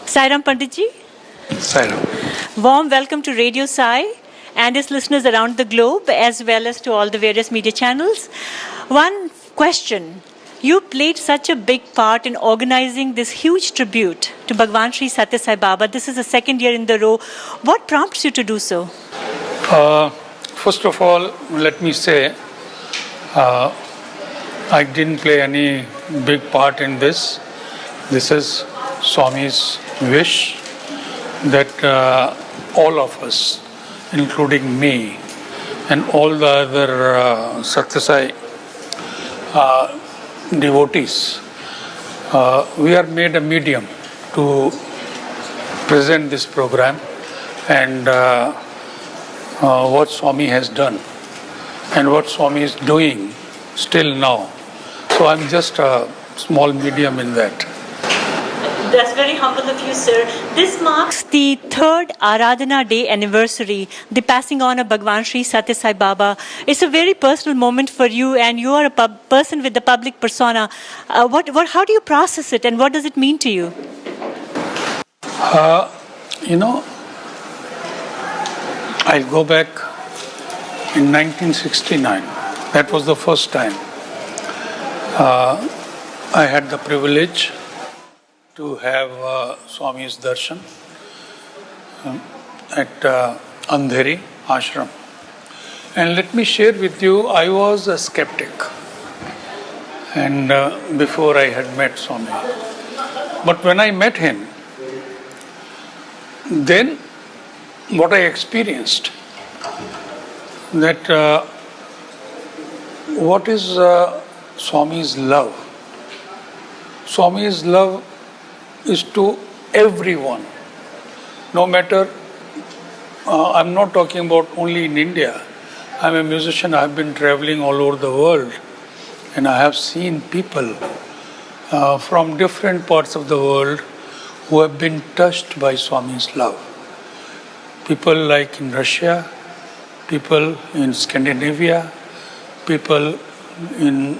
Sairam Panditji. Sairam. Warm welcome to Radio Sai and its listeners around the globe, as well as to all the various media channels. One question. You played such a big part in organizing this huge tribute to Bhagwan Sri Satya Sai Baba. This is the second year in the row. What prompts you to do so? First of all, let me say, I didn't play any big part in this. This is Swami's wish that all of us, including me and all the other Satya Sai devotees, we are made a medium to present this program and what Swami has done and what Swami is doing still now. So I'm just a small medium in that. That's very humble of you, sir. This marks the third Aradhana Day anniversary, the passing on of Bhagwan Sri Satya Sai Baba. It's a very personal moment for you, and you are a person with the public persona. How do you process it, and what does it mean to you? I'll go back in 1969. That was the first time I had the privilege to have Swami's darshan at Andheri ashram. And let me share with you, I was a skeptic and before I had met Swami. But when I met him, then what I experienced, that what is Swami's love? Swami's love is to everyone, no matter, I'm not talking about only in India. I'm a musician, I've been traveling all over the world and I have seen people from different parts of the world who have been touched by Swami's love. People like in Russia, people in Scandinavia, people in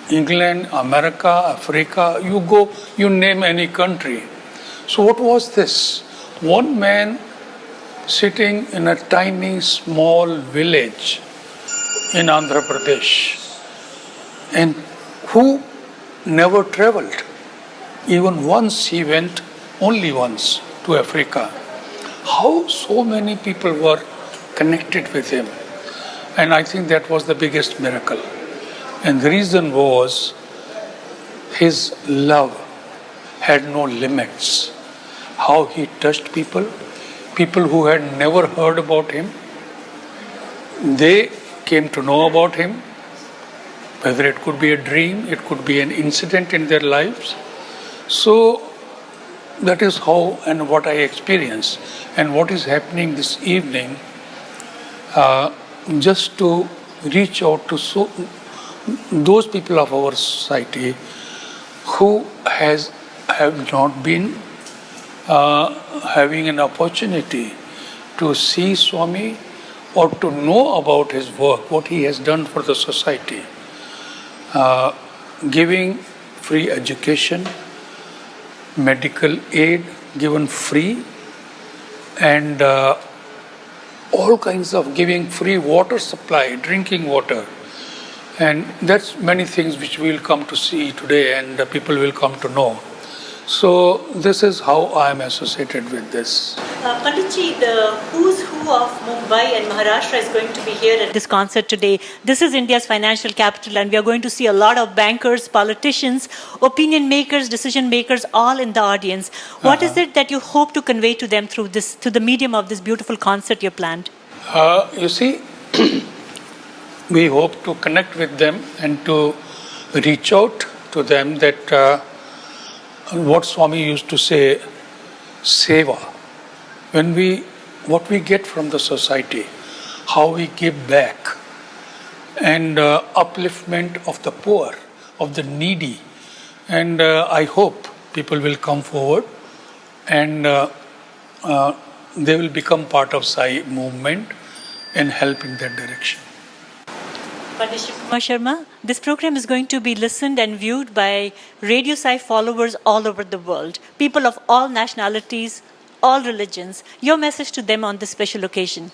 England, America, Africa, you go, you name any country. So what was this? One man sitting in a tiny small village in Andhra Pradesh and who never traveled. Even once he went, only once, to Africa. How so many people were connected with him. And I think that was the biggest miracle. And the reason was his love had no limits. How he touched people who had never heard about him, they came to know about him, whether it could be a dream, it could be an incident in their lives. So that is how and what I experienced. And what is happening this evening, just to reach out to those people of our society who have not been having an opportunity to see Swami or to know about his work, what he has done for the society. Giving free education, medical aid given free, and all kinds of giving free water supply, drinking water. And that's many things which we will come to see today and people will come to know. So this is how I am associated with this. Panditji, the who's who of Mumbai and Maharashtra is going to be here at this concert today. This is India's financial capital and we are going to see a lot of bankers, politicians, opinion makers, decision makers, all in the audience. What is it that you hope to convey to them through the medium of this beautiful concert you planned? You see, we hope to connect with them and to reach out to them that what Swami used to say, seva. What we get from the society, how we give back, and upliftment of the poor, of the needy. And I hope people will come forward and they will become part of Sai movement and help in that direction. Pandit Shiv Kumar Sharma, this program is going to be listened and viewed by Radio Sai followers all over the world, people of all nationalities, all religions. Your message to them on this special occasion?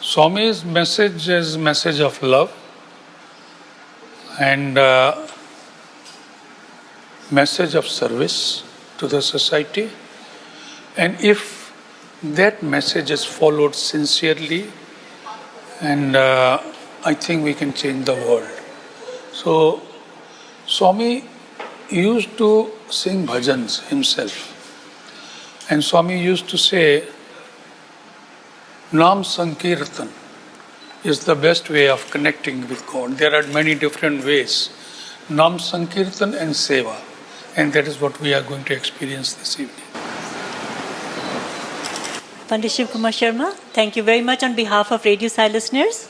Swami's message is message of love and message of service to the society. And if that message is followed sincerely, and I think we can change the world. So Swami used to sing bhajans himself. And Swami used to say, Nam Sankirtan is the best way of connecting with God. There are many different ways. Nam Sankirtan and Seva. And that is what we are going to experience this evening. Pandit Shiv Kumar Sharma, thank you very much on behalf of Radio Sai listeners.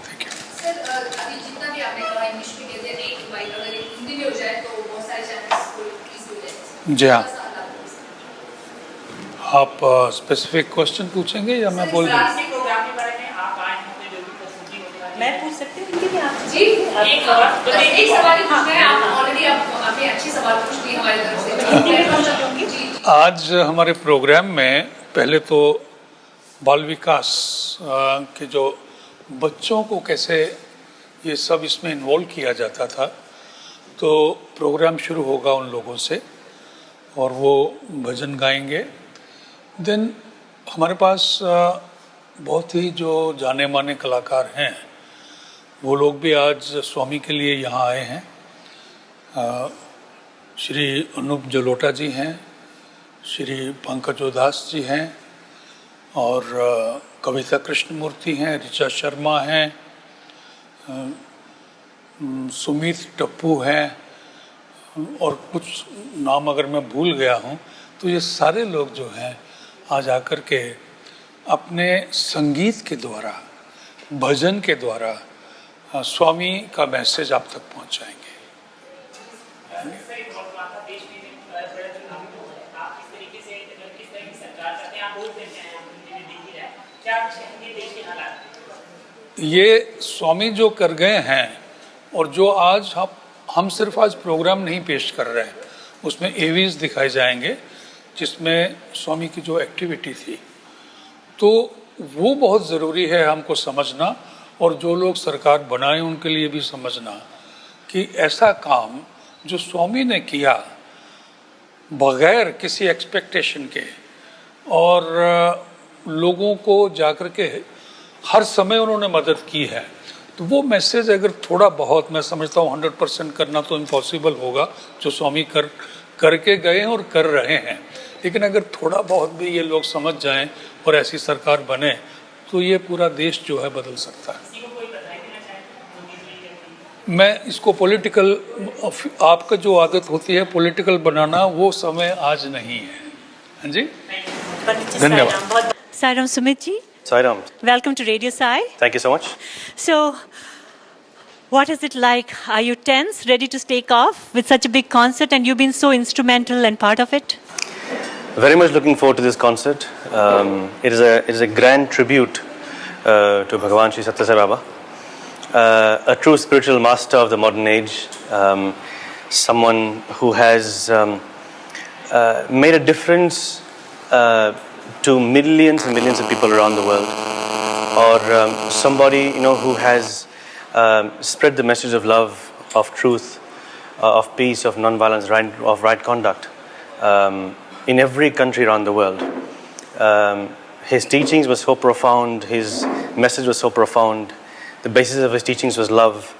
Thank you. Sir अभी जितना भी आपने कहा English में कहते हैं एक bite अगर एक हिंदी में हो जाए तो बहुत सारे चैनल्स को प्लीज हो जाए जी हाँ आप स्पेसिफिक क्वेश्चन पूछेंगे या मैं बोल दूँ प्रोग्राम के बारे में आप आए होंगे जो भी प्रस्तुति होने वाली है। मैं पूछ सकती हूँ हिंदी में आप? जी एक सवाल ही पूछना है आप ऑलरेडी आपने अच्छी सवाल पूछ ली हमारी तरफ से जी आज हमारे प्रोग्राम में पहले तो बाल विकास के जो बच्चों को कैसे ये सब इसमें इन्वॉल्व किया जाता था, तो प्रोग्राम शुरू होगा उन लोगों से और वो भजन गाएंगे। देन हमारे पास बहुत ही जो जाने माने कलाकार हैं वो लोग भी आज स्वामी के लिए यहाँ आए हैं। श्री अनूप जलोटा जी हैं, श्री पंकजोदास जी हैं और कविता कृष्णमूर्ति हैं, ऋचा शर्मा हैं, सुमित टप्पू हैं और कुछ नाम अगर मैं भूल गया हूँ तो ये सारे लोग जो हैं आज आकर के अपने संगीत के द्वारा, भजन के द्वारा स्वामी का मैसेज आप तक पहुँचाएंगे। ये स्वामी जो कर गए हैं और जो आज हम सिर्फ आज प्रोग्राम नहीं पेश कर रहे हैं, उसमें एवीज दिखाए जाएंगे जिसमें स्वामी की जो एक्टिविटी थी, तो वो बहुत ज़रूरी है हमको समझना और जो लोग सरकार बनाए उनके लिए भी समझना कि ऐसा काम जो स्वामी ने किया बगैर किसी एक्सपेक्टेशन के और लोगों को जाकर के हर समय उन्होंने मदद की है, तो वो मैसेज अगर थोड़ा बहुत, मैं समझता हूँ 100% करना तो इम्पॉसिबल होगा जो स्वामी करके गए हैं और कर रहे हैं, लेकिन अगर थोड़ा बहुत भी ये लोग समझ जाएं और ऐसी सरकार बने तो ये पूरा देश जो है बदल सकता है। मैं इसको पॉलिटिकल, आपका जो आदत होती है पॉलिटिकल बनाना, वो समय आज नहीं है। हाँ जी, धन्यवाद। Sairam Sumit ji, Sairam, welcome to Radio Sai. thank you so much. So, what is it like? Are you tense, ready to take off with such a big concert, and you've been so instrumental and part of it? Very much looking forward to this concert. It is a grand tribute to Bhagavan Sri Satya Sai Baba, a true spiritual master of the modern age, someone who has made a difference to millions and millions of people around the world, or somebody who has spread the message of love, of truth, of peace, of non-violence, of right conduct in every country around the world. His teachings were so profound, his message was so profound, the basis of his teachings was love,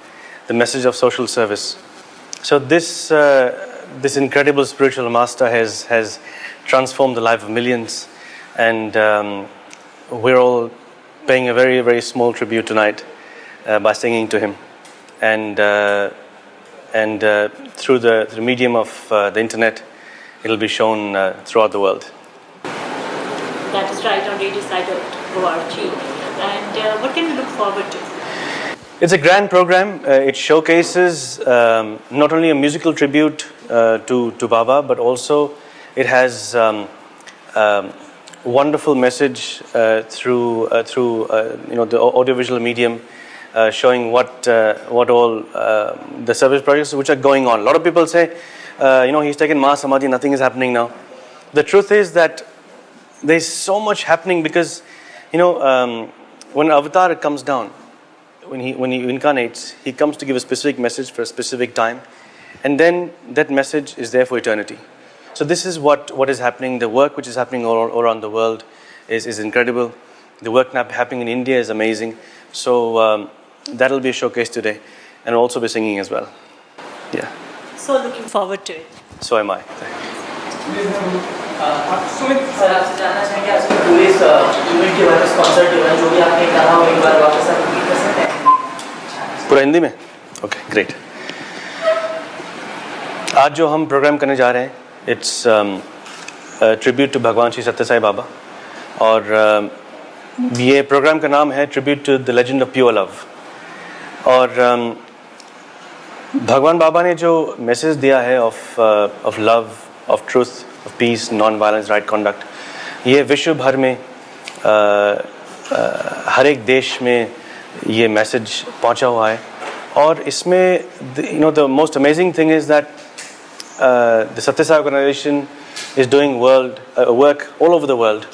the message of social service. So this incredible spiritual master has transformed the life of millions, and we're all paying a very, very small tribute tonight by singing to him, and through the medium of the internet, it'll be shown throughout the world. That is right, on radiosai.org. And what can we look forward to? It's a grand program. It showcases not only a musical tribute to Baba, but also it has wonderful message through the audiovisual medium, showing what all the service projects which are going on. A lot of people say, he's taken Maha Samadhi, nothing is happening now. The truth is that there's so much happening because, when Avatar comes down, when he incarnates, he comes to give a specific message for a specific time, and then that message is there for eternity. So this is what is happening. The work which is happening all around the world is incredible. The work happening in India is amazing. So that'll be a showcase today, and we'll also be singing as well. Yeah. So looking forward to it. So am I. Sumit sir आपसे जानना चाहेंगे आज के पूरे event के बारे में, concert के बारे में, जो भी आपने कहा हो एक बार वापस आप रिपीट कर सकते हैं पूरा हिंदी में? Okay, great. आज जो हम प्रोग्राम करने जा रहे हैं, इट्स ट्रिब्यूट टू भगवान श्री सत्य साई बाबा, और ये प्रोग्राम का नाम है tribute to the legend of pure love. और भगवान बाबा ने जो मैसेज दिया है of love, of truth, of peace, non violence, right conduct, ये विश्व भर में हर एक देश में ये मैसेज पहुंचा हुआ है. और इसमें the most amazing thing is that the Sathya Sai organisation is doing work all over the world,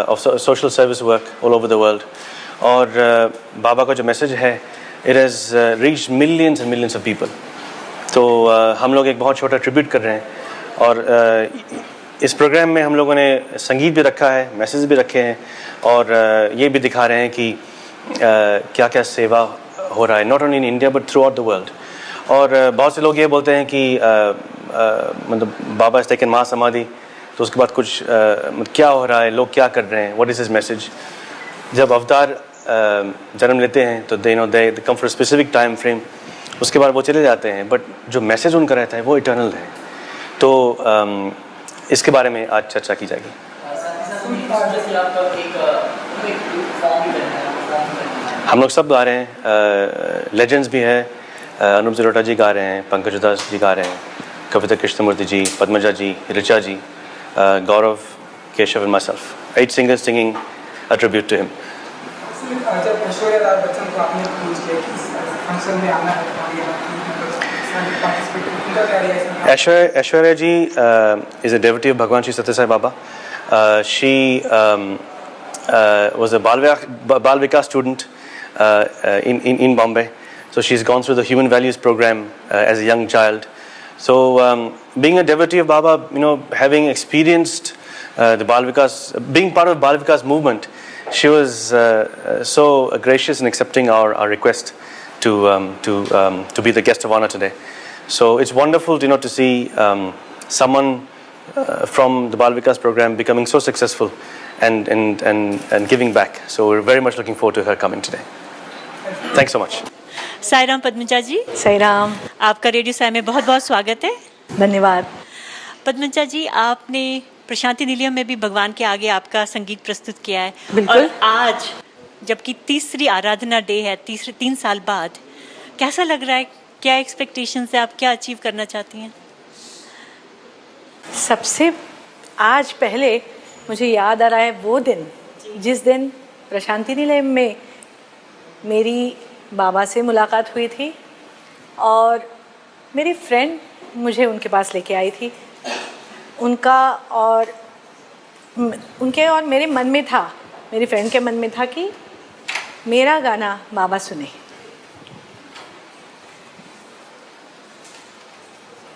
of social service work all over the world. और बाबा का जो मैसेज है, it has reached millions and millions of people. तो हम लोग एक बहुत छोटा ट्रिब्यूट कर रहे हैं, और इस प्रोग्राम में हम लोगों ने संगीत भी रखा है, मैसेज भी रखे हैं, और ये भी दिखा रहे हैं कि क्या क्या सेवा हो रहा है, not only in India but through out the world. और बहुत से लोग ये बोलते हैं कि मतलब बाबा इज टेकन महासमाधि, तो उसके बाद कुछ क्या हो रहा है, लोग क्या कर रहे हैं, व्हाट इज हिज मैसेज. जब अवतार जन्म लेते हैं तो they come for specific time frame, उसके बाद वो चले जाते हैं, बट जो मैसेज उनका रहता है वो इटर्नल है. तो इसके बारे में आज चर्चा की जाएगी. हम लोग सब गा रहे हैं, लेजेंड्स भी हैं, अनूप जलोटा जी गा रहे हैं, पंकज उदास जी गा रहे हैं, कविता कृष्णमूर्ति जी, पद्मजा जी, ऋचा जी, Gaurav, Keshav and myself. 8 singers singing a tribute to him. जब ऐश्वर्या राय बच्चन को आपने पूछ लिया कि फंक्शन में आना है, Aishwarya ji is a devotee of Bhagwan Shri Satya Sai Baba. She was a Bal Vikas student in Bombay. So she's gone through the Human Values program as a young child. So being a devotee of Baba, having experienced the Bal Vikas, being part of Bal Vikas movement, she was so gracious in accepting our request to be the guest of honor today. So it's wonderful to see someone from the Bal Vikas program becoming so successful and giving back. So we're very much looking forward to her coming today. Thanks so much. Sairam Padmaja जी. साईराम. आपका radio Sai में बहुत बहुत स्वागत है. धन्यवाद. पद्मजा जी, आपने प्रशांति निलयम में भी भगवान के आगे आपका संगीत प्रस्तुत किया है. बिल्कुल. और आज जबकि तीसरी आराधना डे है, 3 साल बाद, कैसा लग रहा है? क्या एक्सपेक्टेशंस है? आप क्या अचीव करना चाहती हैं? सबसे आज पहले मुझे याद आ रहा है वो दिन जिस दिन प्रशांति निलयम में मेरी बाबा से मुलाकात हुई थी, और मेरी फ्रेंड मुझे उनके पास लेके आई थी. उनके और मेरे मन में था, मेरी फ्रेंड के मन में था कि मेरा गाना बाबा सुने.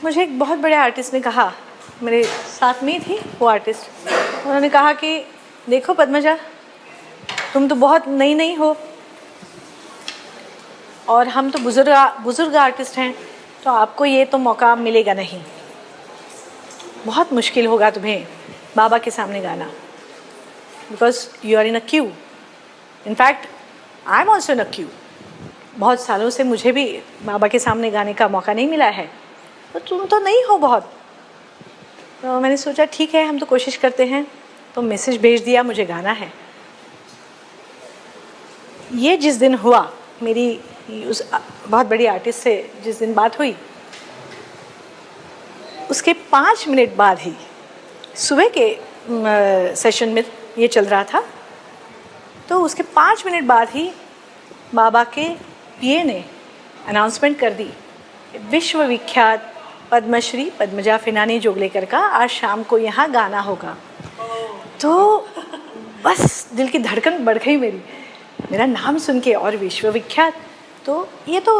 मुझे एक बहुत बड़े आर्टिस्ट ने कहा, मेरे साथ में थी वो आर्टिस्ट, उन्होंने कहा कि देखो पद्मजा, तुम तो बहुत नई हो और हम तो बुजुर्ग आर्टिस्ट हैं, तो आपको ये तो मौका मिलेगा नहीं, बहुत मुश्किल होगा तुम्हें बाबा के सामने गाना, because you are in a queue. In fact I am also in a queue. बहुत सालों से मुझे भी बाबा के सामने गाने का मौका नहीं मिला है, तो तुम तो नहीं हो बहुत. तो मैंने सोचा ठीक है, हम तो कोशिश करते हैं, तो मैसेज भेज दिया, मुझे गाना है. ये जिस दिन हुआ, मेरी उस बहुत बड़ी आर्टिस्ट से जिस दिन बात हुई, उसके 5 मिनट बाद ही, सुबह के सेशन में ये चल रहा था, तो उसके 5 मिनट बाद ही बाबा के पीए ने अनाउंसमेंट कर दी, विश्व विख्यात पद्मश्री पद्मजा फिनानी जोगलेकर का आज शाम को यहाँ गाना होगा। तो बस दिल की धड़कन बढ़ गई मेरी, मेरा नाम सुन के, और विश्व विख्यात, तो ये तो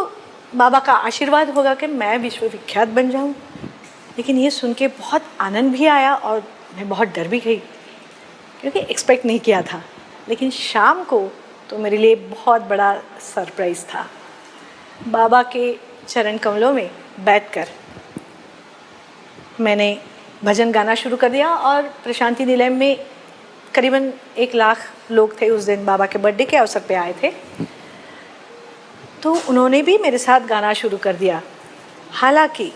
बाबा का आशीर्वाद होगा कि मैं विश्व विख्यात बन जाऊँ। लेकिन ये सुन के बहुत आनंद भी आया और मैं बहुत डर भी गई, क्योंकि एक्सपेक्ट नहीं किया था। लेकिन शाम को तो मेरे लिए बहुत बड़ा सरप्राइज़ था। बाबा के चरण कमलों में बैठकर मैंने भजन गाना शुरू कर दिया, और प्रशांति निलय में करीबन 1 लाख लोग थे उस दिन, बाबा के बर्थडे के अवसर पे आए थे। तो उन्होंने भी मेरे साथ गाना शुरू कर दिया। हालांकि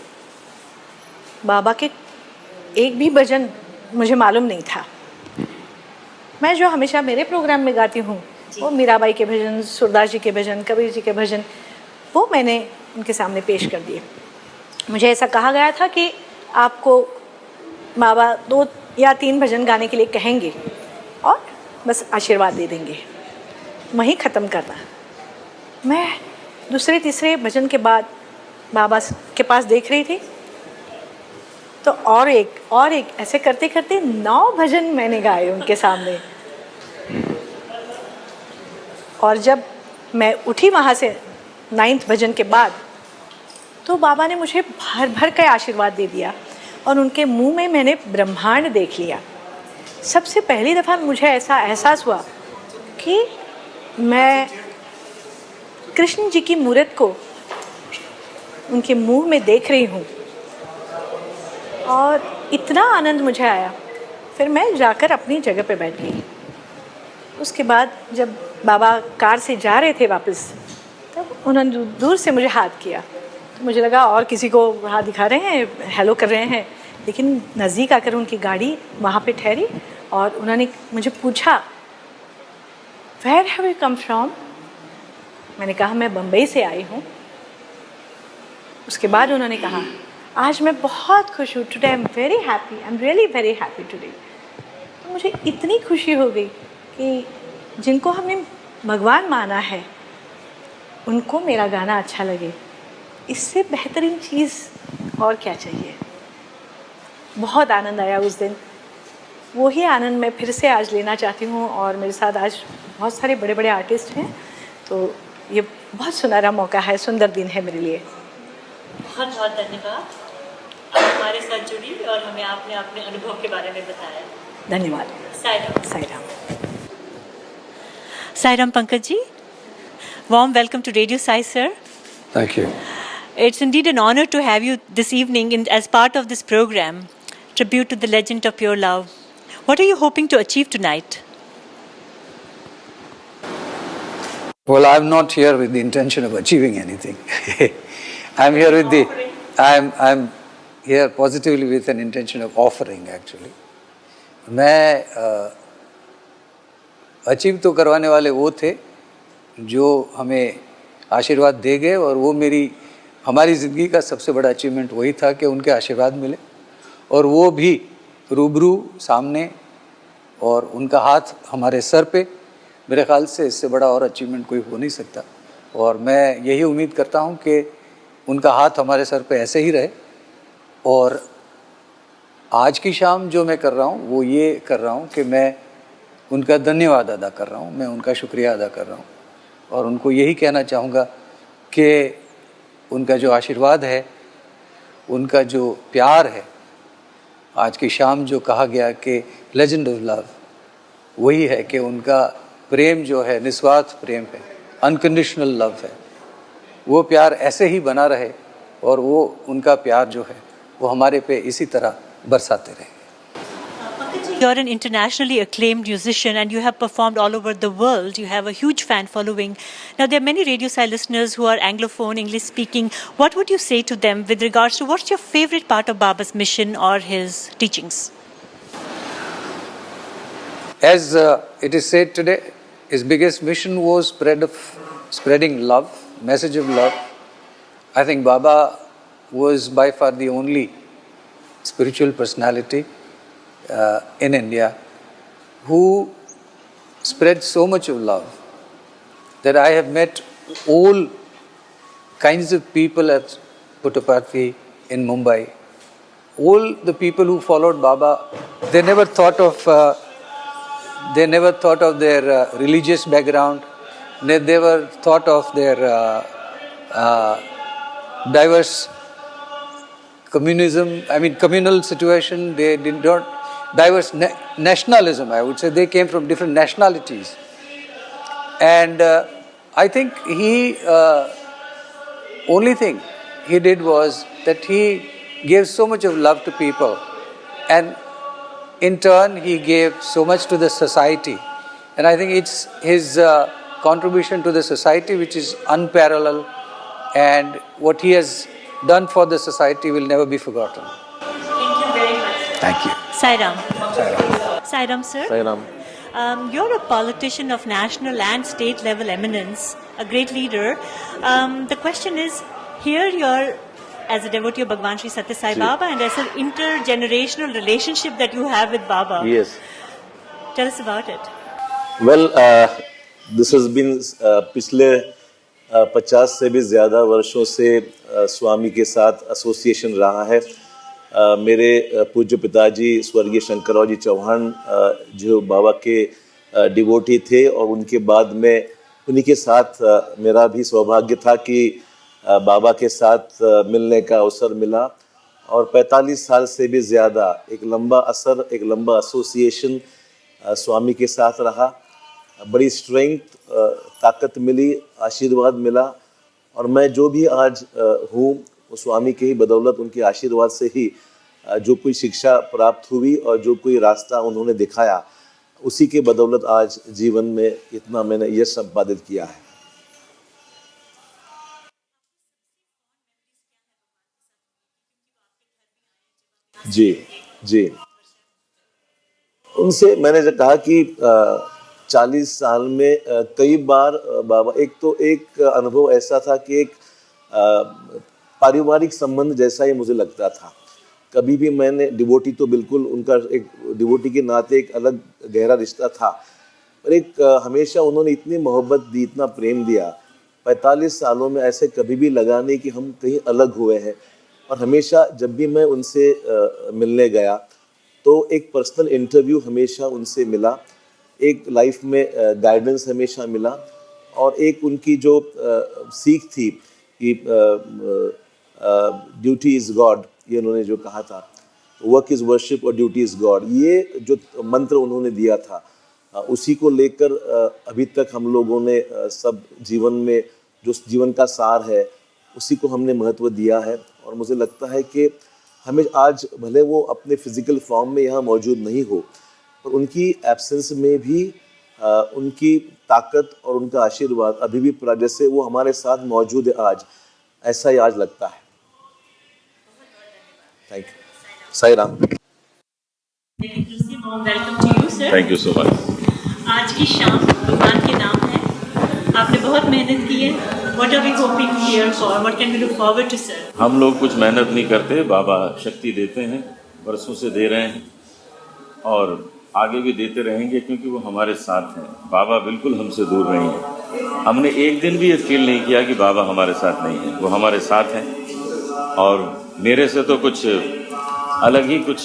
बाबा के एक भी भजन मुझे मालूम नहीं था। मैं जो हमेशा मेरे प्रोग्राम में गाती हूँ वो मीराबाई के भजन, सूरदास जी के भजन, कबीर जी के भजन, वो मैंने उनके सामने पेश कर दिए। मुझे ऐसा कहा गया था कि आपको बाबा 2 या 3 भजन गाने के लिए कहेंगे और बस आशीर्वाद दे देंगे, वहीं ख़त्म करना। मैं दूसरे तीसरे भजन के बाद बाबा के पास देख रही थी, तो और एक ऐसे करते करते 9 भजन मैंने गाए उनके सामने। और जब मैं उठी वहाँ से 9th भजन के बाद, तो बाबा ने मुझे भर भर के आशीर्वाद दे दिया, और उनके मुंह में मैंने ब्रह्मांड देख लिया। सबसे पहली दफ़ा मुझे ऐसा एहसास हुआ कि मैं कृष्ण जी की मूर्त को उनके मुंह में देख रही हूँ, और इतना आनंद मुझे आया। फिर मैं जाकर अपनी जगह पे बैठ गई। उसके बाद जब बाबा कार से जा रहे थे वापस, तब उन्होंने दूर से मुझे हाथ किया, तो मुझे लगा और किसी को हाथ दिखा रहे हैं, हेलो कर रहे हैं। लेकिन नज़दीक आकर उनकी गाड़ी वहाँ पे ठहरी, और उन्होंने मुझे पूछा, where have you come from? मैंने कहा मैं बम्बई से आई हूँ। उसके बाद उन्होंने कहा, आज मैं बहुत खुश हूँ, today I am very happy, I am really very happy today. तो मुझे इतनी खुशी हो गई कि जिनको हमने भगवान माना है उनको मेरा गाना अच्छा लगे, इससे बेहतरीन चीज़ और क्या चाहिए। बहुत आनंद आया उस दिन। वही आनंद मैं फिर से आज लेना चाहती हूँ, और मेरे साथ आज बहुत सारे बड़े बड़े आर्टिस्ट हैं, तो ये बहुत सुनहरा मौका है, सुंदर दिन है मेरे लिए। बहुत बहुत धन्यवाद, आप हमारे साथ जुड़ी और हमें आपने अपने अनुभव के बारे में बताया। धन्यवाद। Sairam. Sairam. Sairam Pankaj ji, warm welcome to Radio Sai, sir. Thank you. It's indeed an honor to have you this evening as part of this program, Tribute to the Legend of Pure Love. What are you hoping to achieve tonight? Well, I'm not here with the intention of achieving anything. I'm here with I'm here positively with an intention of offering, actually. मैं achieve तो करवाने वाले वो थे जो हमें आशीर्वाद दे गए, और वो हमारी ज़िंदगी का सबसे बड़ा अचीवमेंट वही था कि उनके आशीर्वाद मिले, और वो भी रूबरू सामने, और उनका हाथ हमारे सर पे। मेरे ख्याल से इससे बड़ा और अचीवमेंट कोई हो नहीं सकता, और मैं यही उम्मीद करता हूँ कि उनका हाथ हमारे सर पे ऐसे ही रहे। और आज की शाम जो मैं कर रहा हूँ वो ये कर रहा हूँ कि मैं उनका धन्यवाद अदा कर रहा हूँ, मैं उनका शुक्रिया अदा कर रहा हूँ, और उनको यही कहना चाहूँगा कि उनका जो आशीर्वाद है, उनका जो प्यार है, आज की शाम जो कहा गया कि लेजेंड ऑफ लव, वही है कि उनका प्रेम जो है निस्वार्थ प्रेम है, अनकंडीशनल लव है। वो प्यार ऐसे ही बना रहे, और वो उनका प्यार जो है वो हमारे पे इसी तरह बरसाते रहे। You're an internationally acclaimed musician and you have performed all over the world. You have a huge fan following. Now, there are many Radio Sai listeners who are Anglophone, English speaking. What would you say to them with regards to what's your favorite part of Baba's mission or his teachings? As it is said today, his biggest mission was spreading love, message of love. I think Baba was by far the only spiritual personality in India who spread so much of love. that I have met all kinds of people at Puttaparthi in Mumbai. All the people who followed Baba, they never thought of their religious background. They never thought of their diverse communal situation. They did not diverse nationalism. I would say they came from different nationalities, and I think he only thing he did was that he gave so much of love to people, and in turn he gave so much to the society, and I think it's his contribution to the society which is unparalleled, and what he has done for the society will never be forgotten. Thank you very much. Thank you. Sairam. Sairam, sir. Sairam. You're a politician of national and state level eminence, a great leader. The question is, here you're as a devotee of Bhagwan Sri Satya Sai Baba and as an intergenerational relationship that you have with Baba. Yes. Tell us about it. Well, this has been पिछले 50 से भी ज़्यादा वर्षों से स्वामी के साथ association रहा है। मेरे पूज्य पिताजी स्वर्गीय शंकरराव जी चौहान जो बाबा के डिवोटी थे और उनके बाद में उन्हीं के साथ मेरा भी सौभाग्य था कि बाबा के साथ मिलने का अवसर मिला और 45 साल से भी ज़्यादा एक लंबा असर, एक लंबा एसोसिएशन स्वामी के साथ रहा। बड़ी स्ट्रेंथ, ताकत मिली, आशीर्वाद मिला और मैं जो भी आज हूँ वो स्वामी के ही बदौलत, उनके आशीर्वाद से ही जो कोई शिक्षा प्राप्त हुई और जो कोई रास्ता उन्होंने दिखाया उसी के बदौलत आज जीवन में इतना मैंने यश संपादित किया है। जी उनसे मैंने जो कहा कि 40 साल में कई बार बाबा, एक अनुभव ऐसा था कि एक पारिवारिक संबंध जैसा ही मुझे लगता था। कभी भी मैंने डिवोटी तो बिल्कुल उनका एक डिवोटी के नाते एक अलग गहरा रिश्ता था, पर एक हमेशा उन्होंने इतनी मोहब्बत दी, इतना प्रेम दिया। 45 सालों में ऐसे कभी भी लगा नहीं कि हम कहीं अलग हुए हैं और हमेशा जब भी मैं उनसे मिलने गया तो एक पर्सनल इंटरव्यू हमेशा उनसे मिला, एक लाइफ में गाइडेंस हमेशा मिला और एक उनकी जो सीख थी कि ड्यूटी इज़ गॉड, ये उन्होंने जो कहा था, वर्क इज़ वर्शिप और ड्यूटी इज़ गॉड, ये जो मंत्र उन्होंने दिया था उसी को लेकर अभी तक हम लोगों ने सब जीवन में जो जीवन का सार है उसी को हमने महत्व दिया है। और मुझे लगता है कि हमें आज भले वो अपने फिजिकल फॉर्म में यहाँ मौजूद नहीं हो पर उनकी एब्सेंस में भी उनकी ताकत और उनका आशीर्वाद अभी भी जैसे वो हमारे साथ मौजूद है आज, ऐसा ही आज लगता है। Thank you. Sai Ram. Thank you so much. आज की शाम भगवान के नाम है, आपने बहुत मेहनत की है। What are we hoping here for? What can we look forward to, sir? हम लोग कुछ मेहनत नहीं करते, बाबा शक्ति देते हैं, बरसों से दे रहे हैं और आगे भी देते रहेंगे क्योंकि वो हमारे साथ हैं। बाबा बिल्कुल हमसे दूर नहीं है। हमने एक दिन भी ये फील नहीं किया कि बाबा हमारे साथ नहीं है, वो हमारे साथ हैं। और मेरे से तो कुछ अलग ही कुछ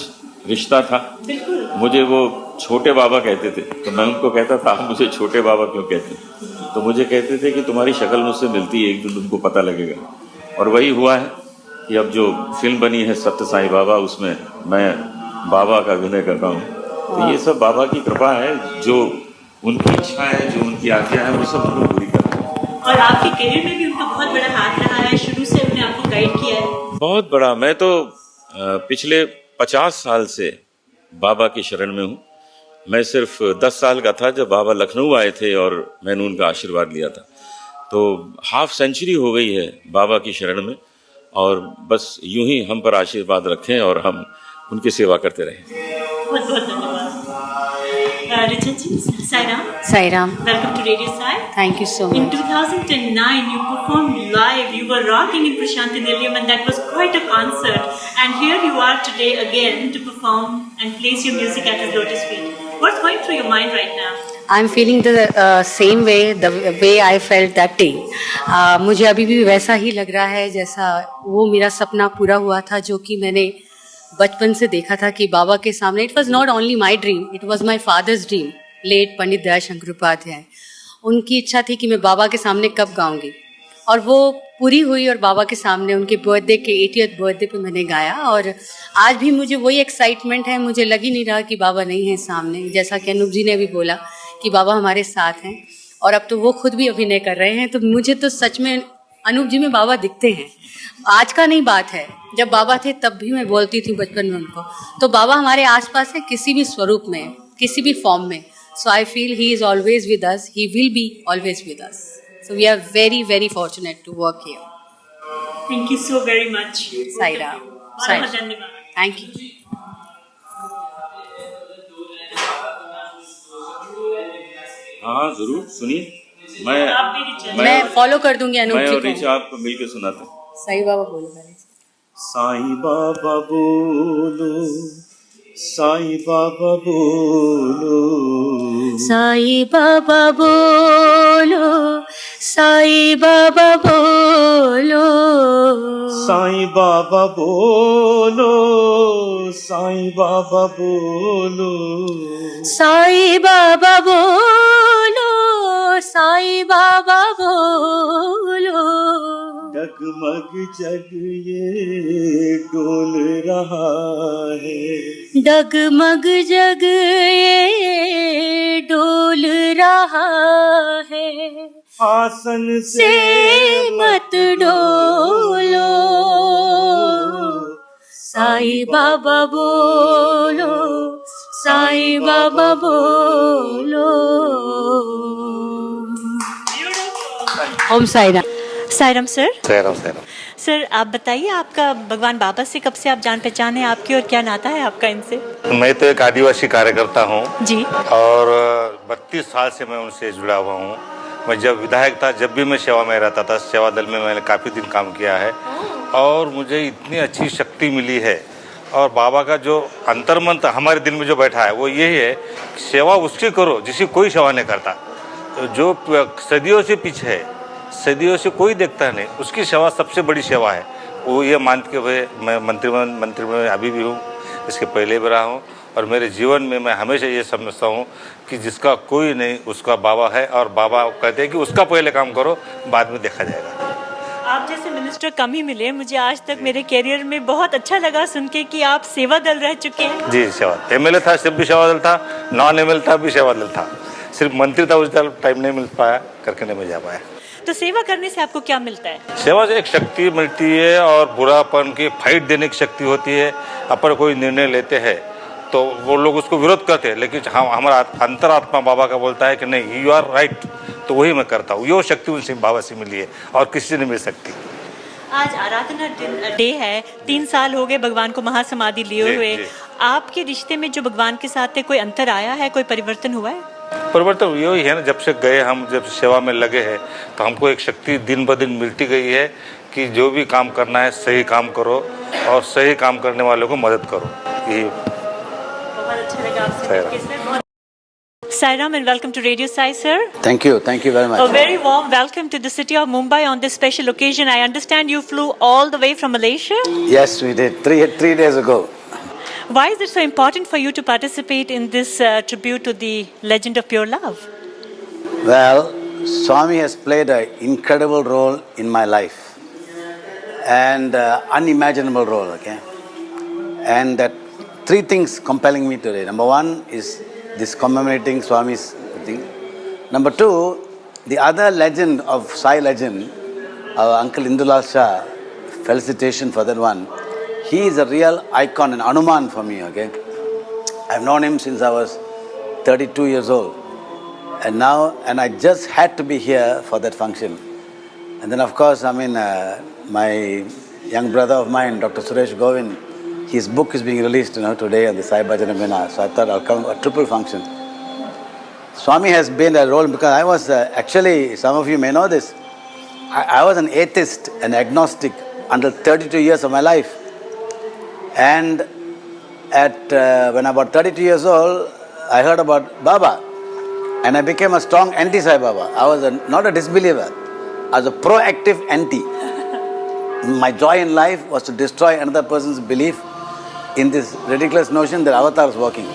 रिश्ता था। मुझे वो छोटे बाबा कहते थे तो मैं उनको कहता था आप मुझे छोटे बाबा क्यों कहते हैं, तो मुझे कहते थे कि तुम्हारी शक्ल मुझसे मिलती है, एक दिन तुमको पता लगेगा। और वही हुआ है कि अब जो फिल्म बनी है सत्य साईं बाबा, उसमें मैं बाबा का अभिनय कर रहा हूँ। तो ये सब बाबा की कृपा है, जो उनकी इच्छा है, जो उनकी आज्ञा है, वो सब हम लोग पूरी करते हैं। और आपके करियर में भी उनका बहुत बड़ा हाथ रहा है, शुरू से उन्होंने आपको गाइड किया है। बहुत बड़ा। मैं तो पिछले 50 साल से बाबा की शरण में हूँ। मैं सिर्फ 10 साल का था जब बाबा लखनऊ आए थे और मैंने उनका आशीर्वाद लिया था। तो हाफ सेंचुरी हो गई है बाबा की शरण में और बस यूं ही हम पर आशीर्वाद रखें और हम उनकी सेवा करते रहें। बहुत बहुत धन्यवाद। Richa ji, Sai Ram. Sai Ram. Welcome to Radio Sai. Thank you so much. In 2009, you performed live. You were rocking in Prashanthi Nilayam, and that was quite a concert. And here you are today again to perform and place your music at His lotus feet. What's going through your mind right now? I'm feeling the same way, the way I felt that day. मुझे अभी भी वैसा ही लग रहा है जैसा वो मेरा सपना पूरा हुआ था, जो कि मैंने बचपन से देखा था कि बाबा के सामने. It was not only my dream, it was my father's dream, late पंडित दयाशंकर उपाध्याय. उनकी इच्छा थी कि मैं बाबा के सामने कब गाऊंगी, और वो पूरी हुई. और बाबा के सामने उनके बर्थडे के 80th बर्थडे पे मैंने गाया. और आज भी मुझे वही एक्साइटमेंट है. मुझे लग ही नहीं रहा कि बाबा नहीं है सामने. जैसा कि अनूप जी ने भी बोला कि बाबा हमारे साथ हैं, और अब तो वो खुद भी अभिनय कर रहे हैं. तो मुझे तो सच में अनूप जी में बाबा दिखते हैं. आज का नहीं बात है, जब बाबा थे तब भी मैं बोलती थी बचपन में उनको. तो बाबा हमारे आसपास है किसी भी स्वरूप में, किसी भी फॉर्म में. So I feel he is always with us, he will be always with us. So we are very, very fortunate to work here. Thank you so very much. Saira. Thank you. हाँ जरूर सुनिए. मैं follow कर दूंगी अनूप जी को. मैं और ऋचा आपको मिलकर सुनाते हैं. साईं बाबा बोलो पहले. साईं बाबा बोलो, साईं बाबा बोलो, साईं बाबा बोलो, साईं बाबा बोलो, साईं बाबा बोलो, साईं बाबा बोलो, साईं बाबा बोलो, साईं बाबा बोलो. डगमग जग ये डोल रहा है, डगमग जग ये डोल रहा है. आसन से मत डोलो, साईं बाबा बोलो, साईं बाबा बोलो. ओम साईराम. साईराम सर. साईराम साईराम. सर आप बताइए, आपका भगवान बाबा से कब से आप जान पहचान है आपकी, और क्या नाता है आपका इनसे? मैं तो एक आदिवासी कार्यकर्ता हूँ जी, और 32 साल से मैं उनसे जुड़ा हुआ हूँ. मैं जब विधायक था, जब भी मैं सेवा में रहता था, सेवा दल में मैंने काफ़ी दिन काम किया है, और मुझे इतनी अच्छी शक्ति मिली है. और बाबा का जो अंतर्मन हमारे दिल में जो बैठा है वो यही है कि सेवा उसकी करो जिसकी कोई सेवा नहीं करता. तो जो सदियों से पीछे है, सदियों से कोई देखता नहीं, उसकी सेवा सबसे बड़ी सेवा है. वो ये मान के हुए मैं मंत्री में अभी भी हूँ, इसके पहले भी रहा हूँ. और मेरे जीवन में मैं हमेशा ये समझता हूँ कि जिसका कोई नहीं उसका बाबा है, और बाबा कहते हैं कि उसका पहले काम करो, बाद में देखा जाएगा. आप जैसे मिनिस्टर कम ही मिले मुझे आज तक मेरे कैरियर में. बहुत अच्छा लगा सुन के कि आप सेवा दल रह चुके हैं. जी, सेवा एमएलए था, सिर्फ भी सेवा दल था, नॉन एमएलए था भी सेवा दल था, सिर्फ मंत्री था, उस टाइम नहीं मिल पाया, करके नहीं जा पाया. तो सेवा करने से आपको क्या मिलता है? सेवा से एक शक्ति मिलती है, और बुरापन की फाइट देने की शक्ति होती है. अपन कोई निर्णय लेते हैं तो वो लोग उसको विरोध करते हैं, लेकिन हमारा अंतरात्मा बाबा का बोलता है कि नहीं, यू आर राइट, तो वही मैं करता हूँ. यो शक्ति उनसे बाबा से मिली है और किसी से नहीं मिल सकती. आज आराधना डे है, 3 साल हो गए भगवान को महासमाधि लिए हुए. आपके रिश्ते में जो भगवान के साथ थे, कोई अंतर आया है, कोई परिवर्तन हुआ है? परिवर्तन यही है ना, जब से गए हम, जब सेवा में लगे हैं, तो हमको एक शक्ति दिन ब दिन मिलती गई है कि जो भी काम करना है सही काम करो, और सही काम करने वालों को मदद करो. यही बहुत अच्छा लगा आपसे मिलके sir. Sairam and welcome to Radio Sai, sir. Thank you very much. A very warm welcome to the city of Mumbai on this special occasion. I understand you flew all the way from Malaysia? Yes, we did, 3 days ago. Why is it so important for you to participate in this tribute to the legend of pure love? Well, Swami has played an incredible role in my life, and unimaginable role, okay? And that 3 things compelling me today. Number 1 is this commemorating Swami's thing. Number 2, the other legend of Sai legend, our Uncle Indulal Shah, felicitation for that one. He is a real icon and Hanuman for me, okay? I've known him since I was 32 years old. And I just had to be here for that function. And then of course, my young brother of mine, Dr. Suresh Govind, his book is being released today on the Sai Bhajana Mina. So I thought I'll come a triple function. Swami has been a role because I was actually, some of you may know this, I was an atheist and agnostic until 32 years of my life. And when I was 32 years old, I heard about Baba. And I became a strong anti-Sai Baba. I was not a disbeliever. I was a proactive anti. My joy in life was to destroy another person's belief in this ridiculous notion that Avatar is working.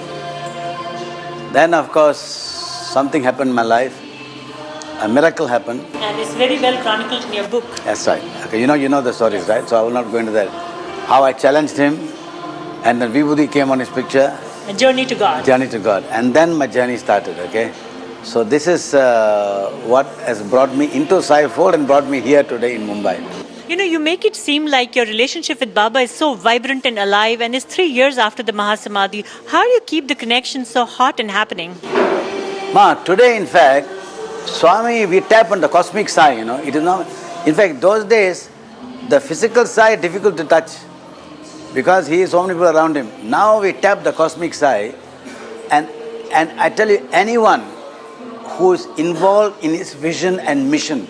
Then, of course, something happened in my life. A miracle happened. And it's very well chronicled in your book. That's right. Okay, you know the stories, right? So I will not go into that. How I challenged him, and then Vibhuti came on his picture. A journey to God. Journey to God. And then my journey started, okay? So this is what has brought me into Sai fold and brought me here today in Mumbai. You know, you make it seem like your relationship with Baba is so vibrant and alive, and it's 3 years after the Mahasamadhi. How do you keep the connection so hot and happening? Ma, today in fact, Swami, we tap on the cosmic Sai, you know. It is not, in fact, those days, the physical Sai is difficult to touch because he is so many people around him. Now we tap the cosmic Sai, and I tell you, anyone who is involved in his vision and mission,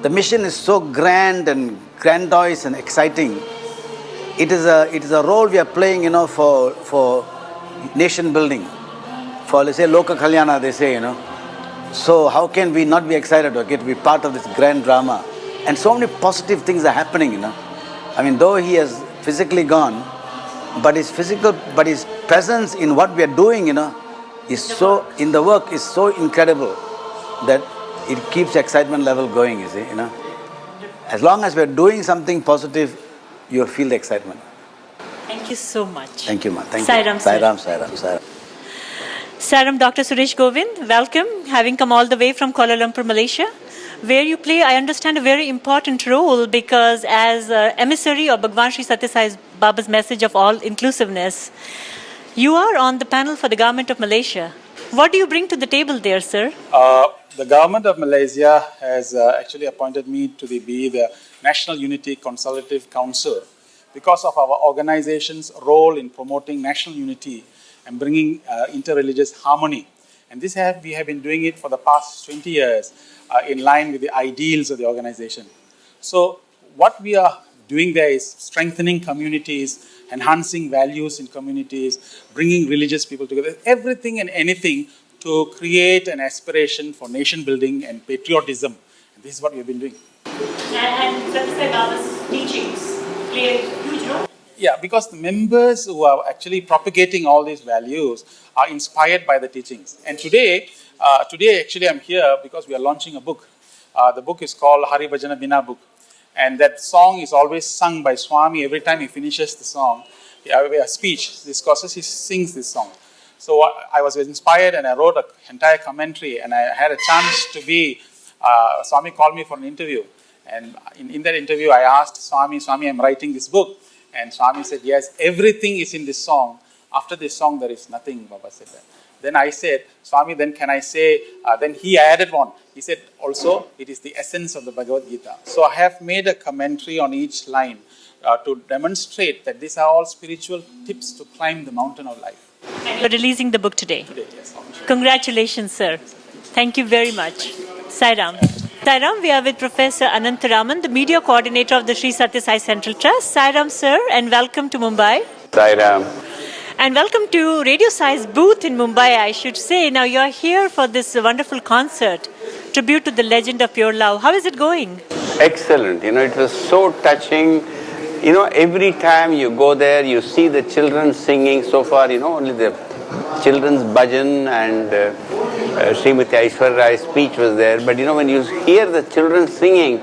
the mission is so grand and grandiose and exciting. It is a role we are playing, you know, for nation building, for, let's say, Loka Kalyana, they say, you know. So how can we not be excited, okay, to be part of this grand drama? And so many positive things are happening, you know. I mean, though he has physically gone, but his presence in what we are doing, you know, is so, in the work is so incredible that it keeps excitement level going, you see, you know. As long as we are doing something positive, you feel the excitement. Thank you so much. Thank you, ma. Thank Sai you. Ram, sir. Sai Ram. Saram, Dr. Suresh Govind, welcome, having come all the way from Kuala Lumpur, Malaysia, where you play, I understand, a very important role because as emissary of Bhagwan Sri Satya Sai Baba's message of all inclusiveness, you are on the panel for the government of Malaysia. What do you bring to the table there, sir? The government of Malaysia has actually appointed me to be the National Unity Consultative Council because of our organization's role in promoting national unity and bringing interreligious harmony. And this we have been doing it for the past 20 years in line with the ideals of the organization. So what we are doing there is strengthening communities, enhancing values in communities, bringing religious people together, everything and anything to create an aspiration for nation building and patriotism. And this is what we have been doing. And Satya Sai Baba's teachings play a huge role. Yeah, because the members who are actually propagating all these values are inspired by the teachings. And today actually I'm here because we are launching a book. The book is called Hari Bhajana Bina book. And that song is always sung by Swami. Every time he finishes the song, a speech, discourses, he sings this song. So I was inspired and I wrote an entire commentary and I had a chance to be, Swami called me for an interview. And in that interview I asked Swami, I'm writing this book. And Swami said, yes, everything is in this song. After this song, there is nothing, Baba said that. Then I said, Swami, then can I say, then he added one. He said, also, it is the essence of the Bhagavad Gita. So I have made a commentary on each line to demonstrate that these are all spiritual tips to climb the mountain of life. And you're releasing the book today. Today, yes. Congratulations, sir. Thank you very much. Sai Ram. Sai Ram, we are with Professor Anantaraman, the media coordinator of the Sri Satya Sai Central Trust. Sai Ram, sir, and welcome to Mumbai. Sai Ram. And welcome to Radio Sai's booth in Mumbai, I should say. Now, you're here for this wonderful concert, tribute to the legend of pure love. How is it going? Excellent. You know, it was so touching. You know, every time you go there, you see the children singing. So far, you know, only the children's bhajan and Srimati Aishwarya Rai's speech was there. But you know, when you hear the children singing,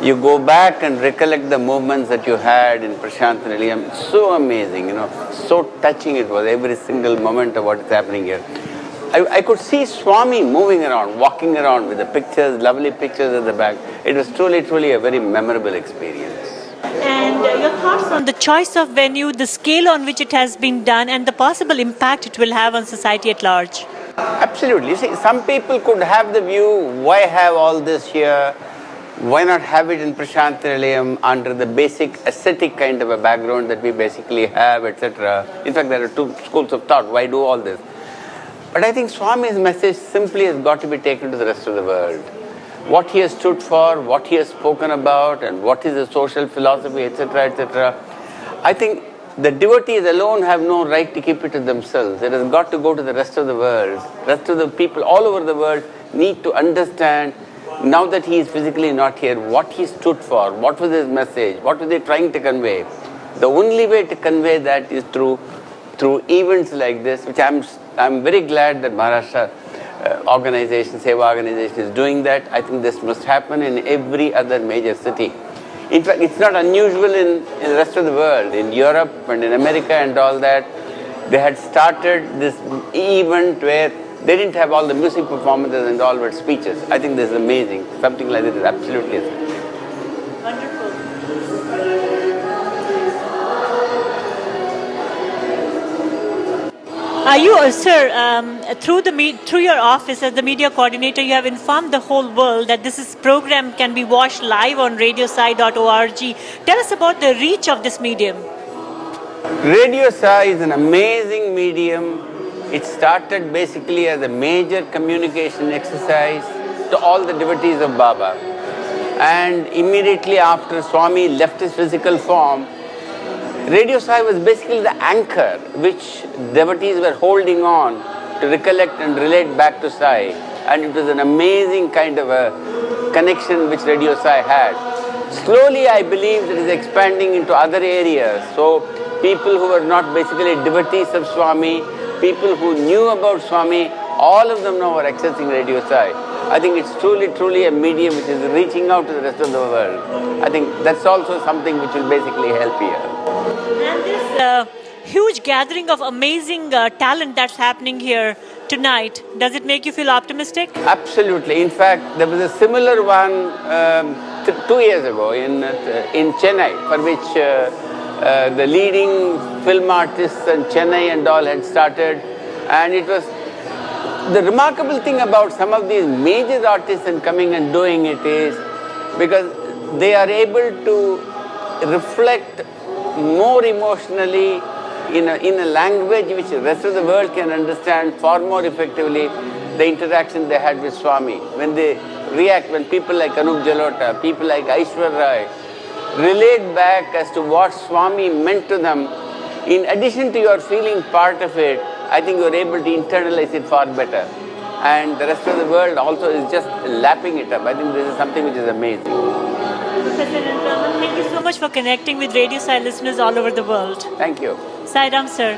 you go back and recollect the moments that you had in Prashant Nilayam. It's so amazing, you know, so touching it was, every single moment of what is happening here. I could see Swami moving around, walking around with the pictures, lovely pictures at the back. It was truly a very memorable experience. And your thoughts on the choice of venue, the scale on which it has been done, and the possible impact it will have on society at large? Absolutely. See, some people could have the view, why have all this here? Why not have it in Prashant Nilayam under the basic ascetic kind of a background that we basically have, etc. In fact, there are two schools of thought. Why do all this? But I think Swami's message simply has got to be taken to the rest of the world. What he has stood for, what he has spoken about, and what is the social philosophy, etc., etc. I think the devotees alone have no right to keep it to themselves. It has got to go to the rest of the world. Rest of the people all over the world need to understand, now that he is physically not here, what he stood for, what was his message, what was he trying to convey. The only way to convey that is through events like this, which I'm very glad that Maharashtra organization, Seva organization is doing that. I think this must happen in every other major city. In fact, it's not unusual in the rest of the world. In Europe and in America and all that, they had started this event where they didn't have all the music performances and all but speeches. I think this is amazing. Something like this is absolutely essential. Are you, sir, through your office as the media coordinator, you have informed the whole world that this program can be watched live on radiosai.org. Tell us about the reach of this medium. Radio Sai is an amazing medium. It started basically as a major communication exercise to all the devotees of Baba. And immediately after Swami left his physical form, Radio Sai was basically the anchor which devotees were holding on to recollect and relate back to Sai. And it was an amazing kind of a connection which Radio Sai had. Slowly, I believe it is expanding into other areas. So people who were not basically devotees of Swami, people who knew about Swami, all of them now are accessing Radio Sai. I think it's truly a medium which is reaching out to the rest of the world. I think that's also something which will basically help here. And this huge gathering of amazing talent that's happening here tonight, does it make you feel optimistic? Absolutely. In fact, there was a similar one 2 years ago in Chennai, for which the leading film artists in Chennai and all had started. And it was the remarkable thing about some of these major artists and coming and doing it is because they are able to reflect more emotionally in a language which the rest of the world can understand far more effectively the interaction they had with Swami. When they react, when people like Anup Jalota, people like Aishwarya Rai relate back as to what Swami meant to them, in addition to your feeling part of it, I think you are able to internalize it far better. And the rest of the world also is just lapping it up. I think this is something which is amazing. Professor Nandaman, thank you so much for connecting with Radio Sai listeners all over the world. Thank you. Sai Ram, sir.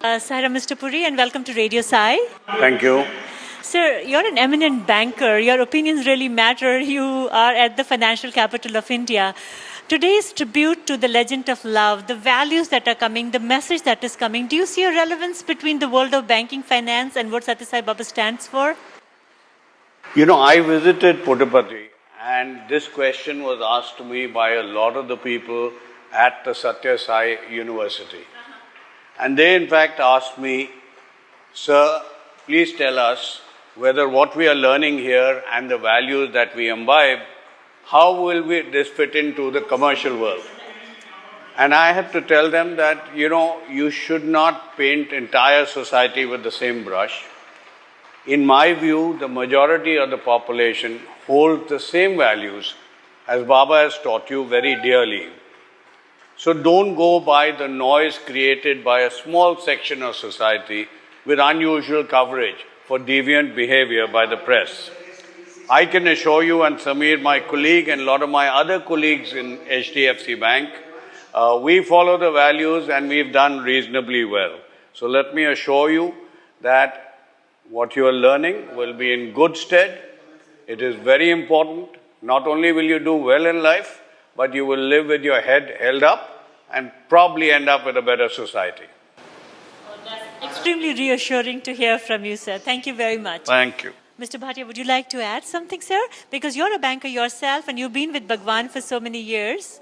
Sai Ram, Mr. Puri, and welcome to Radio Sai. Thank you. Sir, you're an eminent banker. Your opinions really matter. You are at the financial capital of India. Today's tribute to the legend of love, the values that are coming, the message that is coming, do you see a relevance between the world of banking, finance, and what Satya Sai Baba stands for? You know, I visited Puttaparthi, and this question was asked to me by a lot of the people at the Satya Sai University. And they in fact asked me, sir, please tell us whether what we are learning here and the values that we imbibe, how will this fit into the commercial world? And I have to tell them that, you should not paint entire society with the same brush. In my view, the majority of the population holds the same values as Baba has taught you very dearly. So don't go by the noise created by a small section of society with unusual coverage for deviant behavior by the press. I can assure you, and Samir, my colleague, and a lot of my other colleagues in HDFC Bank, we follow the values and we've done reasonably well. So let me assure you that what you are learning will be in good stead. It is very important. Not only will you do well in life, but you will live with your head held up and probably end up with a better society. Extremely reassuring to hear from you, sir. Thank you very much. Thank you. Mr. Bhatia, would you like to add something, sir? Because you're a banker yourself and you've been with Bhagwan for so many years.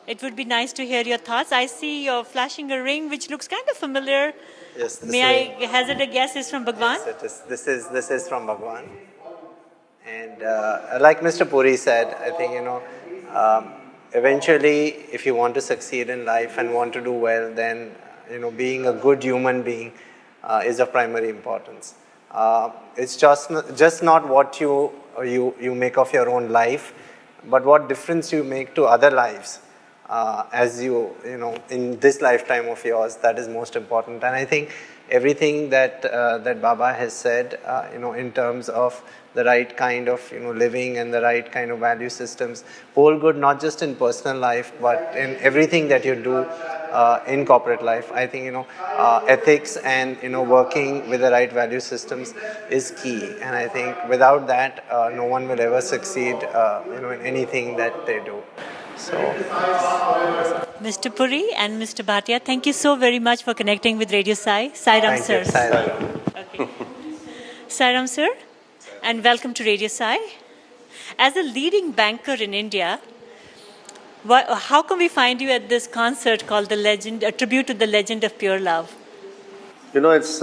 It would be nice to hear your thoughts. I see you're flashing a ring which looks kind of familiar. Yes. May I hazard a guess is from Bhagwan? Yes, this is from Bhagwan. And like Mr. Puri said, I think, eventually if you want to succeed in life and want to do well, then, being a good human being is of primary importance. It's just not what you make of your own life, but what difference you make to other lives. as you know, in this lifetime of yours, that is most important. And I think everything that that Baba has said, you know, in terms of the right kind of, you know, living and the right kind of value systems hold good not just in personal life but in everything that you do in corporate life. I think, you know, ethics and, you know, working with the right value systems is key, and I think without that no one will ever succeed, you know, in anything that they do. So, Mr. Puri and Mr. Bhatia, thank you so very much for connecting with Radio Sai. Sairam, sir. Okay. Sairam, sir, and welcome to Radio Sai. As a leading banker in India, how can we find you at this concert called The Legend, a tribute to the legend of pure love? You know, it's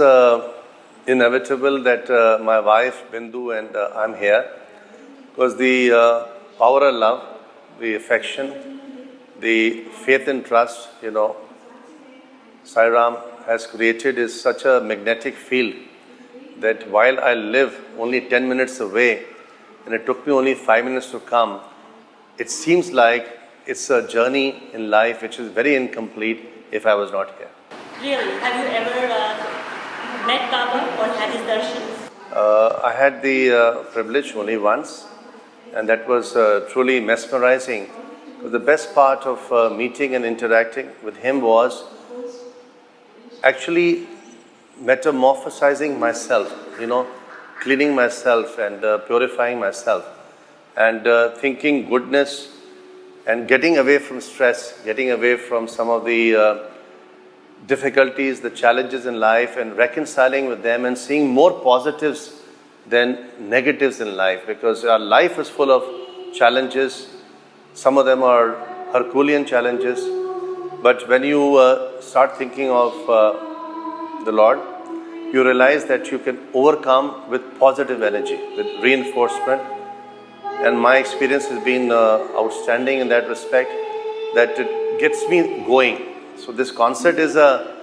inevitable that my wife, Bindu, and I'm here because the power of love, the affection, the faith and trust, you know, Sairam has created is such a magnetic field that while I live only 10 minutes away and it took me only 5 minutes to come, it seems like it's a journey in life which is very incomplete if I was not here. Really? Have you ever met Baba or had his darshans? I had the privilege only once, and that was truly mesmerizing. The best part of meeting and interacting with him was actually metamorphosizing myself, you know, cleaning myself and purifying myself and thinking goodness and getting away from stress, getting away from some of the difficulties, the challenges in life and reconciling with them and seeing more positives than negatives in life, because our life is full of challenges. Some of them are Herculean challenges, but when you start thinking of the Lord, you realize that you can overcome with positive energy, with reinforcement. And my experience has been outstanding in that respect, that it gets me going. So this concert is a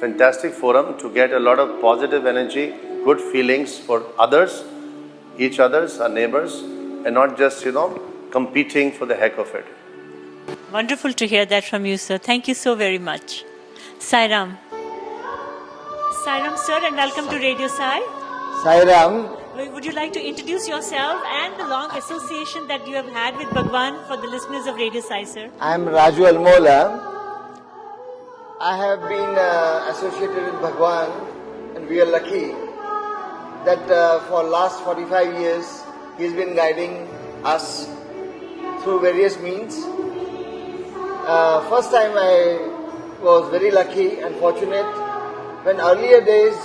fantastic forum to get a lot of positive energy, good feelings for others, each others, our neighbors, and not just, you know, competing for the heck of it. Wonderful to hear that from you, sir. Thank you so very much. Sairam. Sairam, sir, and welcome to Radio Sai. Sairam. Would you like to introduce yourself and the long association that you have had with Bhagwan for the listeners of Radio Sai, sir? I am Raju Almola. I have been associated with Bhagwan, and we are lucky that for last 45 years he has been guiding us through various means. First time I was very lucky and fortunate when earlier days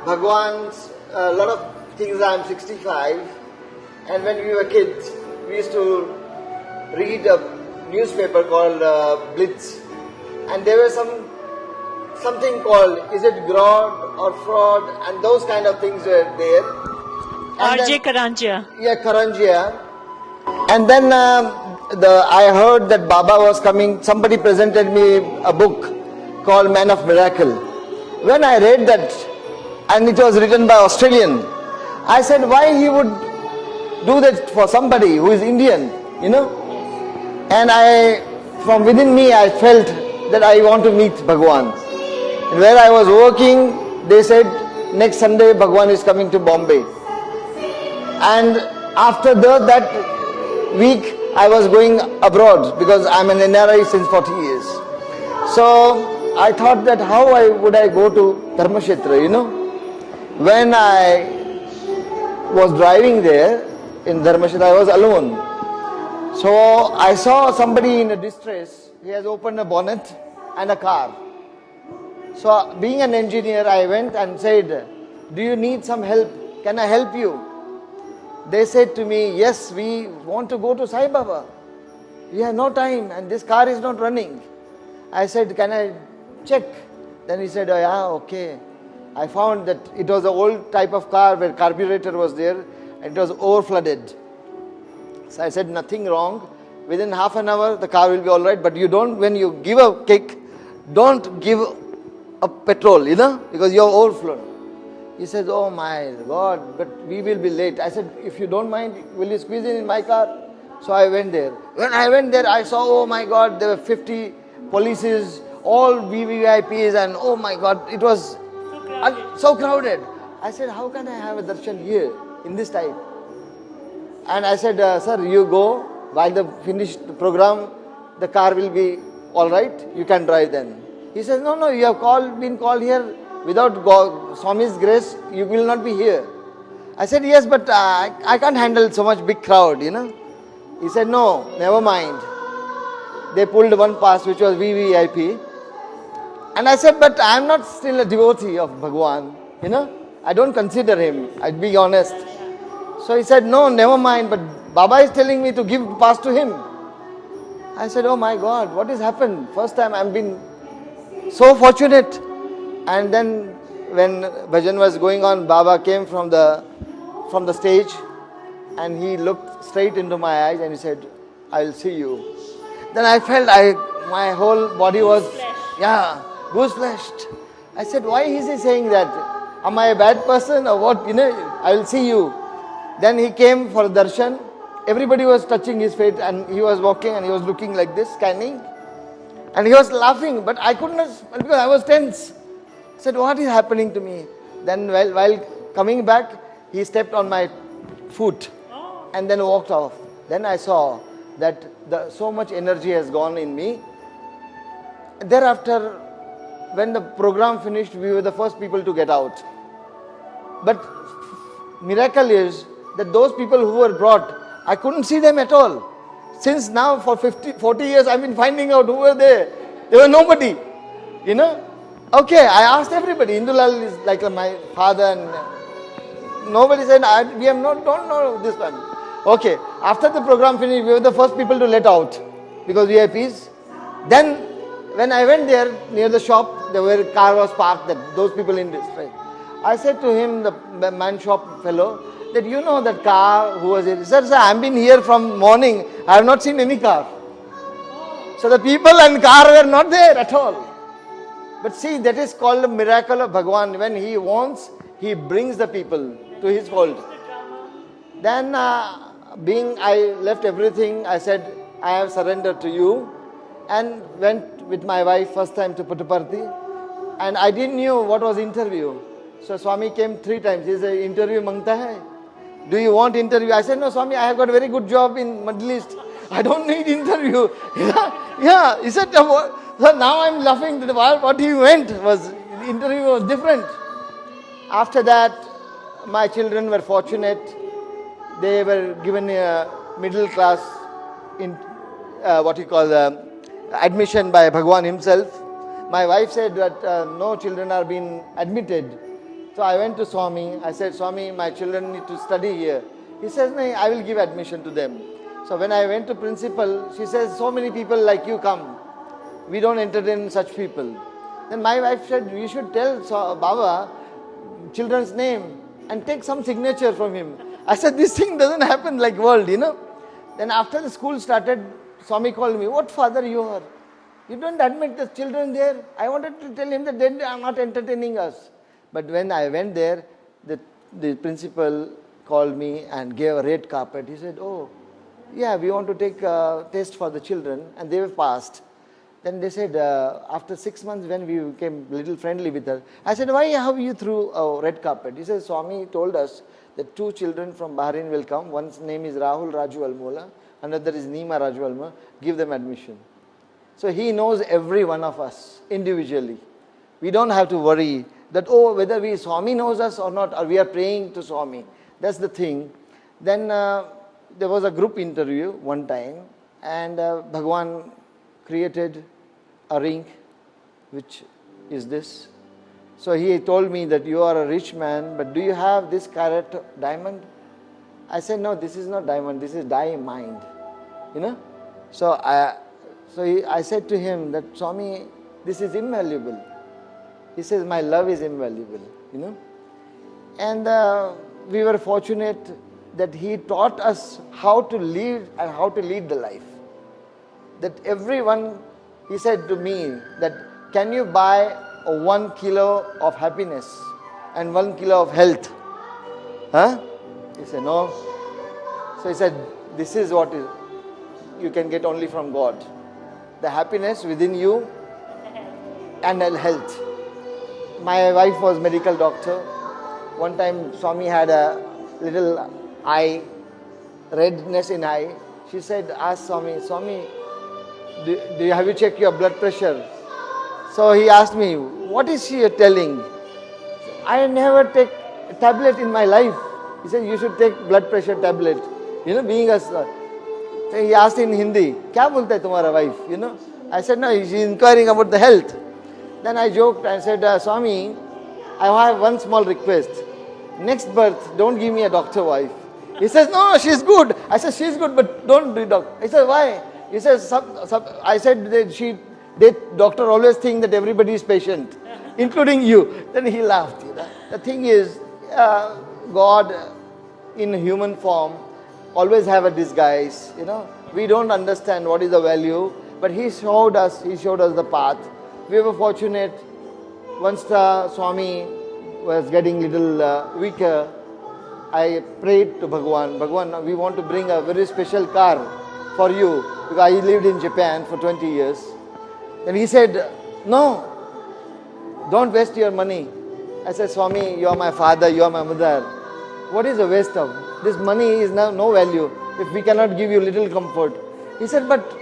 Bhagwan's a lot of things. I am 65, and when we were kids we used to read a newspaper called Blitz, and there was something called, is it Grodd or Fraud, and those kind of things were there. R.J. Karanjia. Yeah, Karanjia. And then I heard that Baba was coming. Somebody presented me a book called Man of Miracle. When I read that, and it was written by Australian, I said, why he would do that for somebody who is Indian, you know? And from within me, I felt that I want to meet Bhagwan. And where I was working, they said, next Sunday, Bhagwan is coming to Bombay. And after that week, I was going abroad because I'm an NRI since 40 years. So I thought that how would I go to Dharmashetra, you know? When I was driving there in Dharmashetra, I was alone. So I saw somebody in a distress. He has opened a bonnet and a car. So being an engineer, I went and said, do you need some help? Can I help you? They said to me, yes, we want to go to Sai Baba. We have no time and this car is not running. I said, can I check? Then he said, oh yeah, okay. I found that it was an old type of car where carburetor was there and it was over flooded. So I said, nothing wrong. Within half an hour, the car will be all right. But you don't, when you give a kick, don't give a petrol, you know, because you're overflowed. He says, oh my God, but we will be late. I said, if you don't mind, will you squeeze in my car? So I went there. When I went there, I saw, oh my God, there were 50 polices, all VVIPs, and oh my God, it was so crowded. I said, how can I have a darshan here in this time? And I said, sir, you go, while the finished the program, the car will be all right, you can drive then. He says, no, you have been called here without Swami's grace, you will not be here. I said, yes, but I can't handle so much big crowd, you know. He said, no, never mind. They pulled one pass which was VVIP. And I said, but I am not still a devotee of Bhagwan, you know. I don't consider him, I'd be honest. So he said, no, never mind, but Baba is telling me to give pass to him. I said, oh my God, what has happened? First time I've been so fortunate. And then when bhajan was going on, Baba came from the stage and he looked straight into my eyes and he said, I will see you. Then I felt my whole body was, goose-fleshed. I said, why is he saying that? Am I a bad person or what? You know, I will see you. Then he came for darshan. Everybody was touching his face and he was walking and he was looking like this, scanning. And he was laughing, but I could not, because I was tense. I said, what is happening to me? Then while coming back, he stepped on my foot and then walked off. Then I saw that so much energy has gone in me. Thereafter, when the program finished, we were the first people to get out. But miracle is that those people who were brought, I couldn't see them at all. Since now for 40 years I've been finding out who were there. There were nobody, you know. Okay, I asked everybody. Indulal is like my father and nobody said, we have don't know this one. Okay, after the program finished, we were the first people to let out because VIPs. Then when I went there near the shop, there were car was parked, those people in distress. I said to him, the man shop fellow, that you know that car who was here. He said, sir, I've been here from morning. I have not seen any car. So the people and car were not there at all. But see, that is called the miracle of Bhagwan. When he wants, he brings the people to his fold. Then I left everything, I said, I have surrendered to you. And went with my wife first time to Puttaparthi. And I didn't know what was interview. So Swami came 3 times. He said, interview mangta hai? Do you want interview? I said, no, Swami, I have got a very good job in Middle East. I don't need interview. Yeah. He said, so now I'm laughing that what he went was, the interview was different. After that, my children were fortunate. They were given a middle class admission by Bhagwan himself. My wife said that no children are being admitted. So I went to Swami. I said, Swami, my children need to study here. He says, no, I will give admission to them. So when I went to principal, she says, so many people like you come. We don't entertain such people. Then my wife said, you should tell Baba children's name and take some signature from him. I said, this thing doesn't happen like world, you know. Then after the school started, Swami called me, what father you are? You don't admit the children there. I wanted to tell him that they are not entertaining us. But when I went there, the principal called me and gave a red carpet. He said, oh, yeah, we want to take a test for the children. And they were passed. Then they said, after 6 months when we became a little friendly with her, I said, why have you threw a red carpet? He said, Swami told us that 2 children from Bahrain will come. One's name is Rahul Raju Almola. Another is Neema Raju Almola. Give them admission. So he knows every one of us individually. We don't have to worry that, oh, whether Swami knows us or not, or we are praying to Swami. That's the thing. Then there was a group interview one time, and Bhagwan created a ring, which is this. So he told me that you are a rich man, but do you have this carat diamond? I said, no, this is not diamond, this is diamond. You know? So I said to him that, Swami, this is invaluable. He says, my love is invaluable, you know. And we were fortunate that he taught us how to live and how to lead the life. That everyone, he said to me that, can you buy 1 kilo of happiness and 1 kilo of health? Huh? He said, no. So he said, this is what is. you can get only from God. The happiness within you and health. My wife was medical doctor. One time Swami had a little eye, redness in eye. She said, ask Swami, have you checked your blood pressure? So he asked me, what is she telling? I never take a tablet in my life. He said, you should take blood pressure tablet. You know, being a... So he asked in Hindi, kya bolta hai tumhara wife? You know, I said, no, she's inquiring about the health. Then I joked and said, Swami, I have one small request. Next birth, don't give me a doctor wife. He says, no, she's good. I said, she's good, but don't be doctor. He said, why? He says, I said, that doctor always think that everybody is patient, including you. Then he laughed. You know? The thing is, God in human form always have a disguise. You know, we don't understand what is the value, but He showed us the path. We were fortunate. Once the Swami was getting little weaker, I prayed to Bhagwan, we want to bring a very special car for you, because I lived in Japan for 20 years. Then he said, no, don't waste your money. I said, Swami, you are my father, you are my mother. What is the waste of? This money is now no value if we cannot give you little comfort. He said, but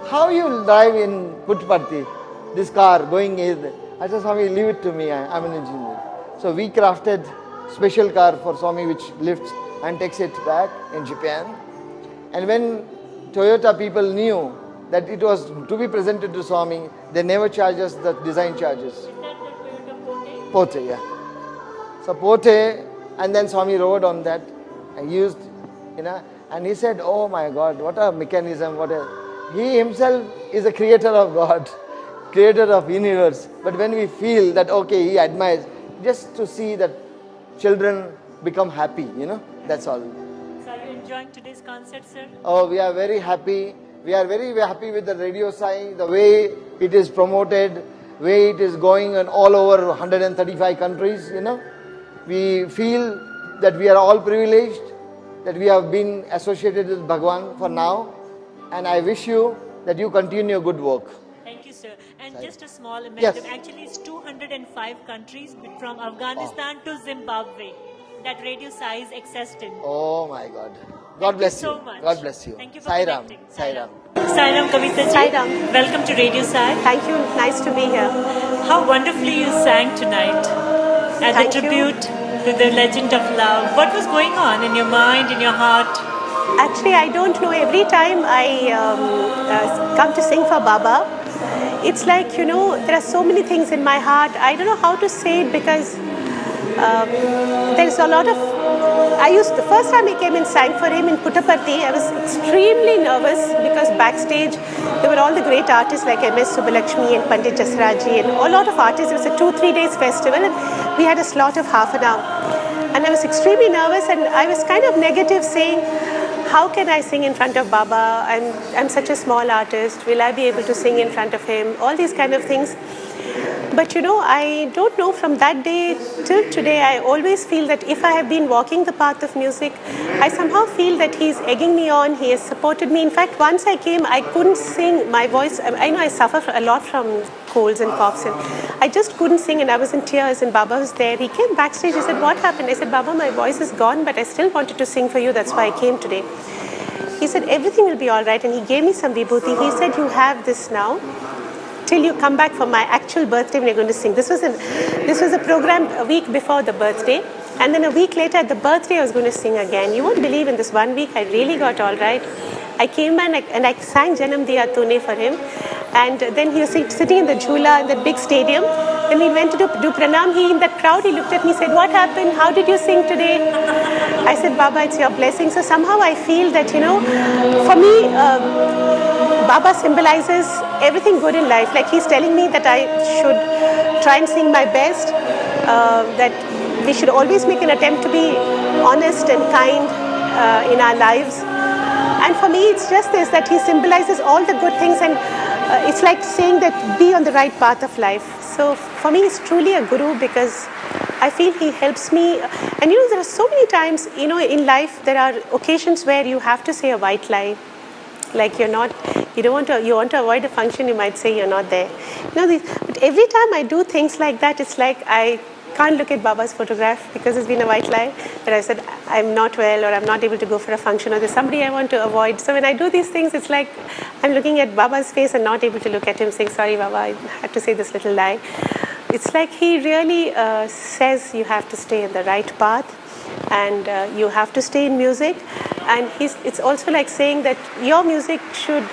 how you will drive in Puttaparthi, this car going here? I said, Swami, leave it to me, I am an engineer. So we crafted special car for Swami which lifts and takes it back in Japan. And when Toyota people knew that it was to be presented to Swami, they never charged us the design charges. Is that the Toyota Pote, yeah. So Pote, and then Swami rode on that and used, you know, and he said, oh my God, what a mechanism, he himself is a creator of God, creator of universe. But when we feel that, okay, he admires, just to see that children become happy, you know, that's all. So are you enjoying today's concert, sir? Oh, we are very happy. We are very happy with the Radio Sai, the way it is promoted, way it is going in all over 135 countries, you know. We feel that we are all privileged, that we have been associated with Bhagwan for now. And I wish you that you continue good work. Thank you, sir. And just a small amendment. Yes. Actually, it's 205 countries from Afghanistan to Zimbabwe that Radio Sai is accessed in. Oh my God. God bless you. So much. God bless you. Thank you for Sai Ram. connecting. Sai Ram. Sai Ram Kavita ji. Sai Ram. Welcome to Radio Sai. Thank you. Nice to be here. How wonderfully you sang tonight as a tribute to the legend of love. What was going on in your mind, in your heart? Actually, I don't know. Every time I come to sing for Baba, it's like, you know, there are so many things in my heart. I don't know how to say it because there's a lot of... the first time I came and sang for him in Puttaparthi, I was extremely nervous because backstage there were all the great artists like MS Subbalakshmi and Pandit Jasraji and a lot of artists. It was a 2-3 days festival and we had a slot of half an hour. And I was extremely nervous and I was kind of negative saying, how can I sing in front of Baba? I'm such a small artist. Will I be able to sing in front of him? All these kind of things. But you know, I don't know, from that day till today, I always feel that if I have been walking the path of music, I somehow feel that he's egging me on, he has supported me. In fact, once I came, I couldn't sing. My voice, I know I suffer a lot from colds and coughs, and I just couldn't sing and I was in tears and Baba was there. He came backstage, he said, what happened? I said, Baba, my voice is gone, but I still wanted to sing for you, that's why I came today. He said, everything will be all right, and he gave me some vibhuti. He said, you have this now till you come back for my actual birthday when you're going to sing. This was a program a week before the birthday, and then a week later at the birthday I was going to sing again. You won't believe, in this 1 week I really got all right. I came and I sang Janam Diya Tune for him, and then he was sitting in the Jhula in that big stadium. When we went to do pranam, in that crowd, he looked at me and said, what happened? How did you sing today? I said, Baba, it's your blessing. So somehow I feel that, you know, for me, Baba symbolizes everything good in life. Like he's telling me that I should try and sing my best, that we should always make an attempt to be honest and kind in our lives. And for me, it's just this, that he symbolizes all the good things, and it's like saying that be on the right path of life. So for me, he's truly a guru because I feel he helps me. And you know, there are so many times, you know, in life, there are occasions where you have to say a white lie. Like you want to avoid a function, you might say you're not there. But every time I do things like that, it's like I can't look at Baba's photograph because it's been a white lie that I said I'm not well or I'm not able to go for a function or there's somebody I want to avoid. So when I do these things, it's like I'm looking at Baba's face and not able to look at him saying, sorry Baba, I had to say this little lie. It's like he really says you have to stay in the right path and you have to stay in music. And it's also like saying that your music should,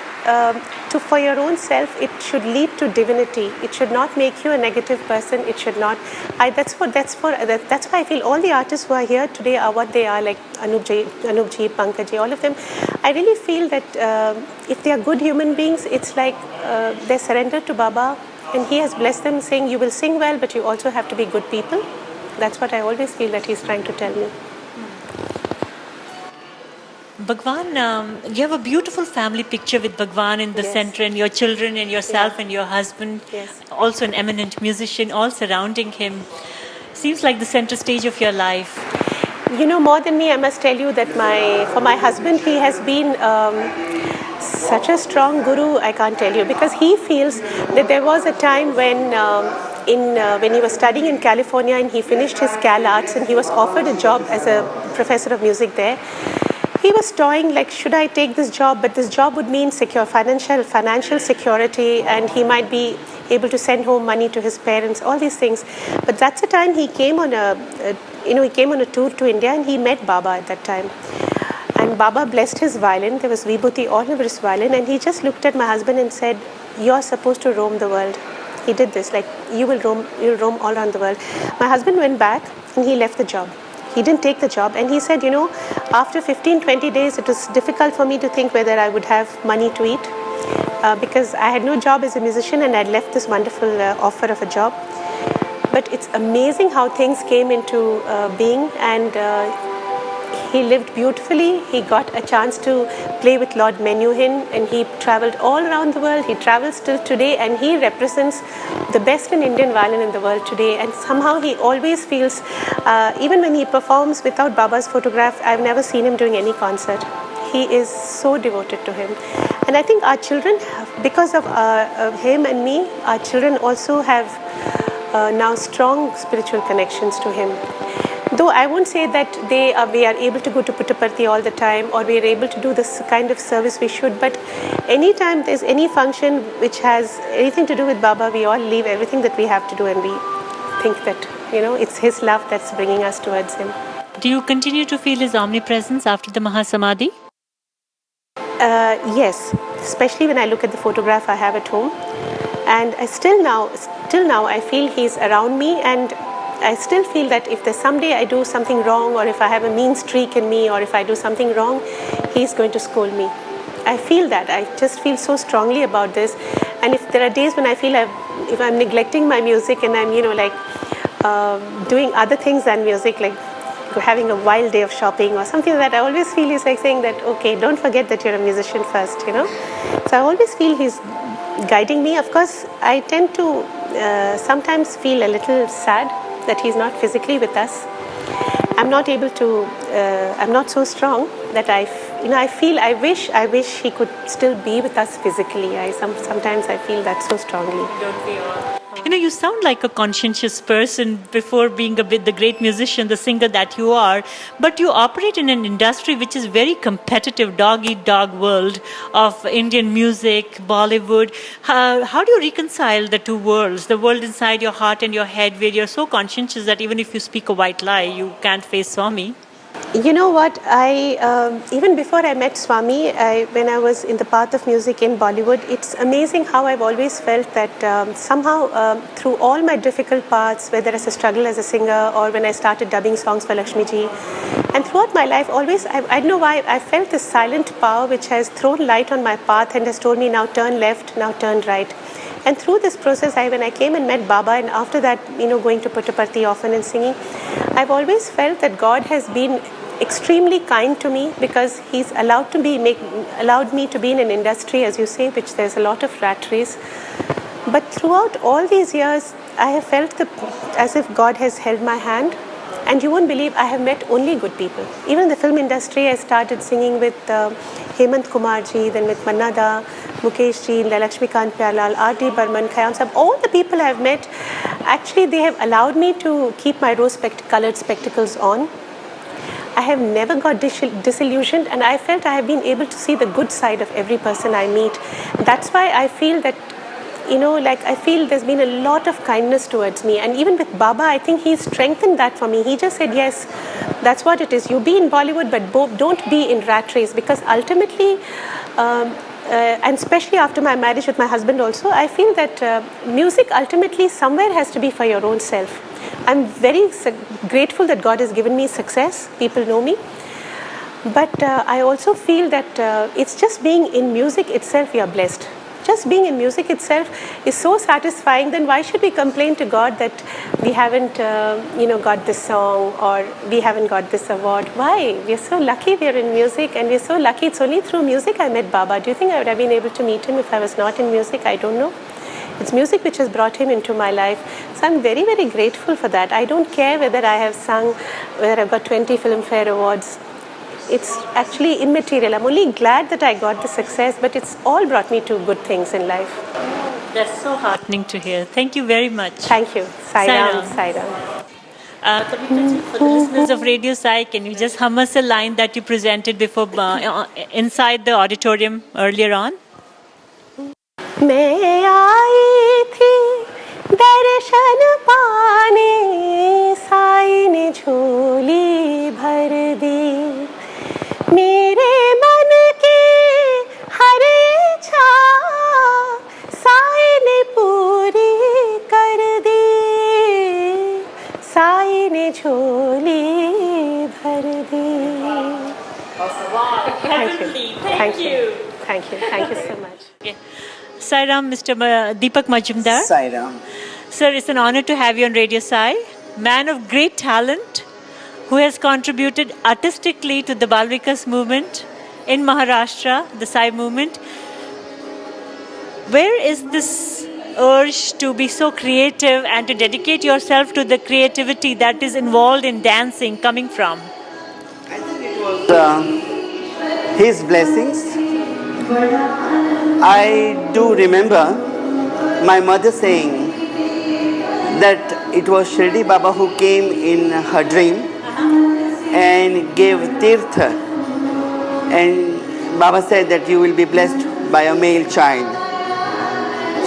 for your own self, it should lead to divinity. It should not make you a negative person. It should not. That's why I feel all the artists who are here today are what they are, like Anupji, Pankaj, all of them. I really feel that if they are good human beings, it's like they're surrendered to Baba, and he has blessed them, saying you will sing well, but you also have to be good people. That's what I always feel that he's trying to tell me. Bhagwan, you have a beautiful family picture with Bhagwan in the center and your children and yourself and your husband, also an eminent musician, all surrounding him. Seems like the center stage of your life. More than me, I must tell you that for my husband, he has been such a strong guru, I can't tell you, because he feels that there was a time when when he was studying in California and he finished his Cal Arts and he was offered a job as a professor of music there. He was toying like, should I take this job? But this job would mean financial security, and he might be able to send home money to his parents, all these things. But that's the time he came on a tour to India, and he met Baba at that time. And Baba blessed his violin. There was Vibhuti all over his violin, and he just looked at my husband and said, "You're supposed to roam the world." He did this, like you'll roam all around the world. My husband went back and he left the job. He didn't take the job, and he said, after 15-20 days, it was difficult for me to think whether I would have money to eat because I had no job as a musician and I'd left this wonderful offer of a job. But it's amazing how things came into being, and he lived beautifully. He got a chance to play with Lord Menuhin, and he traveled all around the world. He travels still today, and he represents the best in Indian violin in the world today. And somehow he always feels, even when he performs without Baba's photograph, I've never seen him doing any concert. He is so devoted to him. And I think our children, because of him and me, our children also have now strong spiritual connections to him. Though I won't say that we are able to go to Puttaparthi all the time, or we are able to do this kind of service we should, but anytime there's any function which has anything to do with Baba, we all leave everything that we have to do, and we think that, it's his love that's bringing us towards him. Do you continue to feel his omnipresence after the Mahasamadhi? Yes, especially when I look at the photograph I have at home. And still now I feel he's around me, and I still feel that if there's someday I do something wrong, or if I have a mean streak in me, or if I do something wrong, he's going to scold me. I feel that. I just feel so strongly about this. And if there are days when I feel if I'm neglecting my music and I'm, doing other things than music, like having a wild day of shopping or something like that, I always feel he's like saying that, okay, don't forget that you're a musician first, So I always feel he's guiding me. Of course, I tend to sometimes feel a little sad that he's not physically with us. I'm not able to, I'm not so strong that I wish he could still be with us physically. Sometimes I feel that so strongly. Don't we all? You sound like a conscientious person before being the great musician, the singer that you are, but you operate in an industry which is very competitive, dog-eat-dog world of Indian music, Bollywood. How do you reconcile the two worlds, the world inside your heart and your head, where you're so conscientious that even if you speak a white lie, you can't face Swami? You know what, even before I met Swami, when I was in the path of music in Bollywood, it's amazing how I've always felt that somehow through all my difficult paths, whether as a struggle as a singer or when I started dubbing songs for Lakshmi Ji, and throughout my life always, I don't know why, I felt this silent power which has thrown light on my path and has told me, now turn left, now turn right. And through this process, when I came and met Baba, and after that, going to Puttaparthi often and singing, I've always felt that God has been extremely kind to me, because He's allowed me to be in an industry, as you say, which there's a lot of rat race. But throughout all these years, I have felt as if God has held my hand, And you won't believe I have met only good people. Even in the film industry, I started singing with Hemant Kumar ji, then with Manna Da, Mukesh ji, Lakshmikant Pyarlal, R.D. Burman, Khayyam Sahab. All the people I have met, actually they have allowed me to keep my rose-colored spectacles on. I have never got disillusioned, and I felt I have been able to see the good side of every person I meet. That's why I feel that, I feel there's been a lot of kindness towards me. And even with Baba, I think he strengthened that for me. He just said, yes, that's what it is. You be in Bollywood, but don't be in rat race, because ultimately, and especially after my marriage with my husband also, I feel that music ultimately somewhere has to be for your own self. I'm very grateful that God has given me success. People know me. But I also feel that it's just being in music itself, we are blessed. Just being in music itself is so satisfying. Then why should we complain to God that we haven't, got this song, or we haven't got this award? Why? We're so lucky we're in music, and we're so lucky. It's only through music I met Baba. Do you think I would have been able to meet him if I was not in music? I don't know. It's music which has brought him into my life. So I'm very, very grateful for that. I don't care whether I have sung, whether I've got 20 Filmfare Awards. It's actually immaterial. I'm only glad that I got the success, but it's all brought me to good things in life. That's so heartening to hear. Thank you very much. Thank you. Sairam. For the listeners of Radio Sai, can you just hum us a line that you presented before inside the auditorium earlier on? मैं आई थी दर्शन पाने, साईं ने झोली भर दी, मेरे मन की हर इच्छा साईं ने पूरी कर दी, साईं ने झोली भर दी. Thank you so much. Okay. Sairam, Mr. Deepak Majumdar. Sairam. Sir, it's an honor to have you on Radio Sai. Man of great talent who has contributed artistically to the Bal Vikas movement in Maharashtra, the Sai movement. Where is this urge to be so creative and to dedicate yourself to the creativity that is involved in dancing coming from? I think it was his blessings. I do remember my mother saying that it was Shirdi Baba who came in her dream and gave tirtha, and Baba said that you will be blessed by a male child.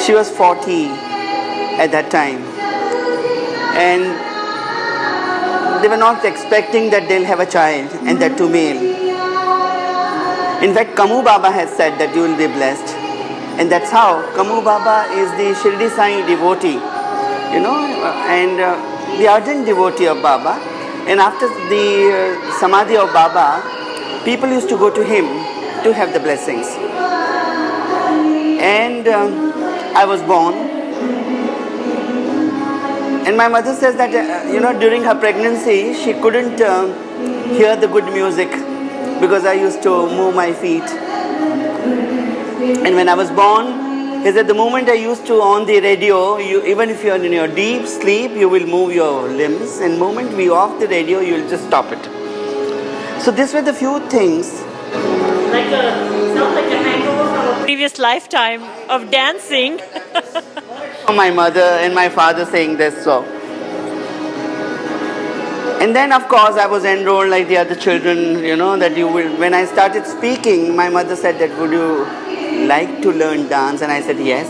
She was 40 at that time, and they were not expecting that they'll have a child, and that too male. In fact, Kamu Baba has said that you will be blessed. And that's how Kamu Baba is the Shirdi Sai devotee, and the ardent devotee of Baba. And after the Samadhi of Baba, people used to go to him to have the blessings. And I was born. And my mother says that, during her pregnancy, she couldn't hear the good music, because I used to move my feet. And when I was born, he said the moment I used to on the radio, even if you're in your deep sleep, you will move your limbs, and the moment we off the radio, you will just stop it. So these were the few things. Sounds like a hangover from a previous lifetime of dancing. My mother and my father saying this so. And then, of course, I was enrolled like the other children, that you will. When I started speaking, my mother said that, would you like to learn dance? And I said, yes.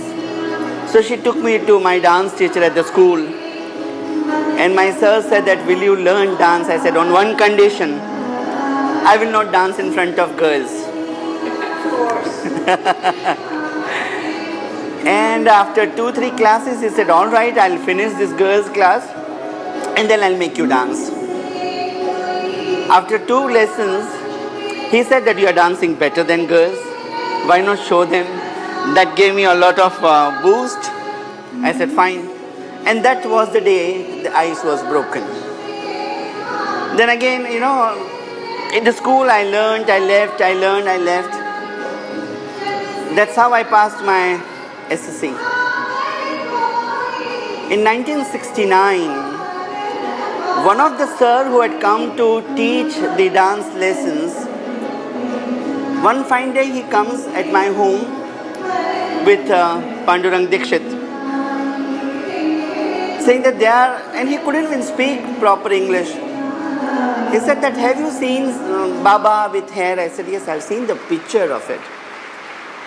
So she took me to my dance teacher at the school. And my sir said that, will you learn dance? I said, on one condition, I will not dance in front of girls. Of course. And after 2-3 classes, he said, all right, I'll finish this girls' class and then I'll make you dance. After 2 lessons, he said that you are dancing better than girls. Why not show them? That gave me a lot of boost. I said, fine. And that was the day the ice was broken. Then again, in the school I learned, I left, I learned, I left. That's how I passed my SSC. In 1969, One of the sir who had come to teach the dance lessons, one fine day he comes at my home with Pandurang Dikshit, saying that they are, and he couldn't even speak proper English. He said that, have you seen Baba with hair? I said, yes, I've seen the picture of it.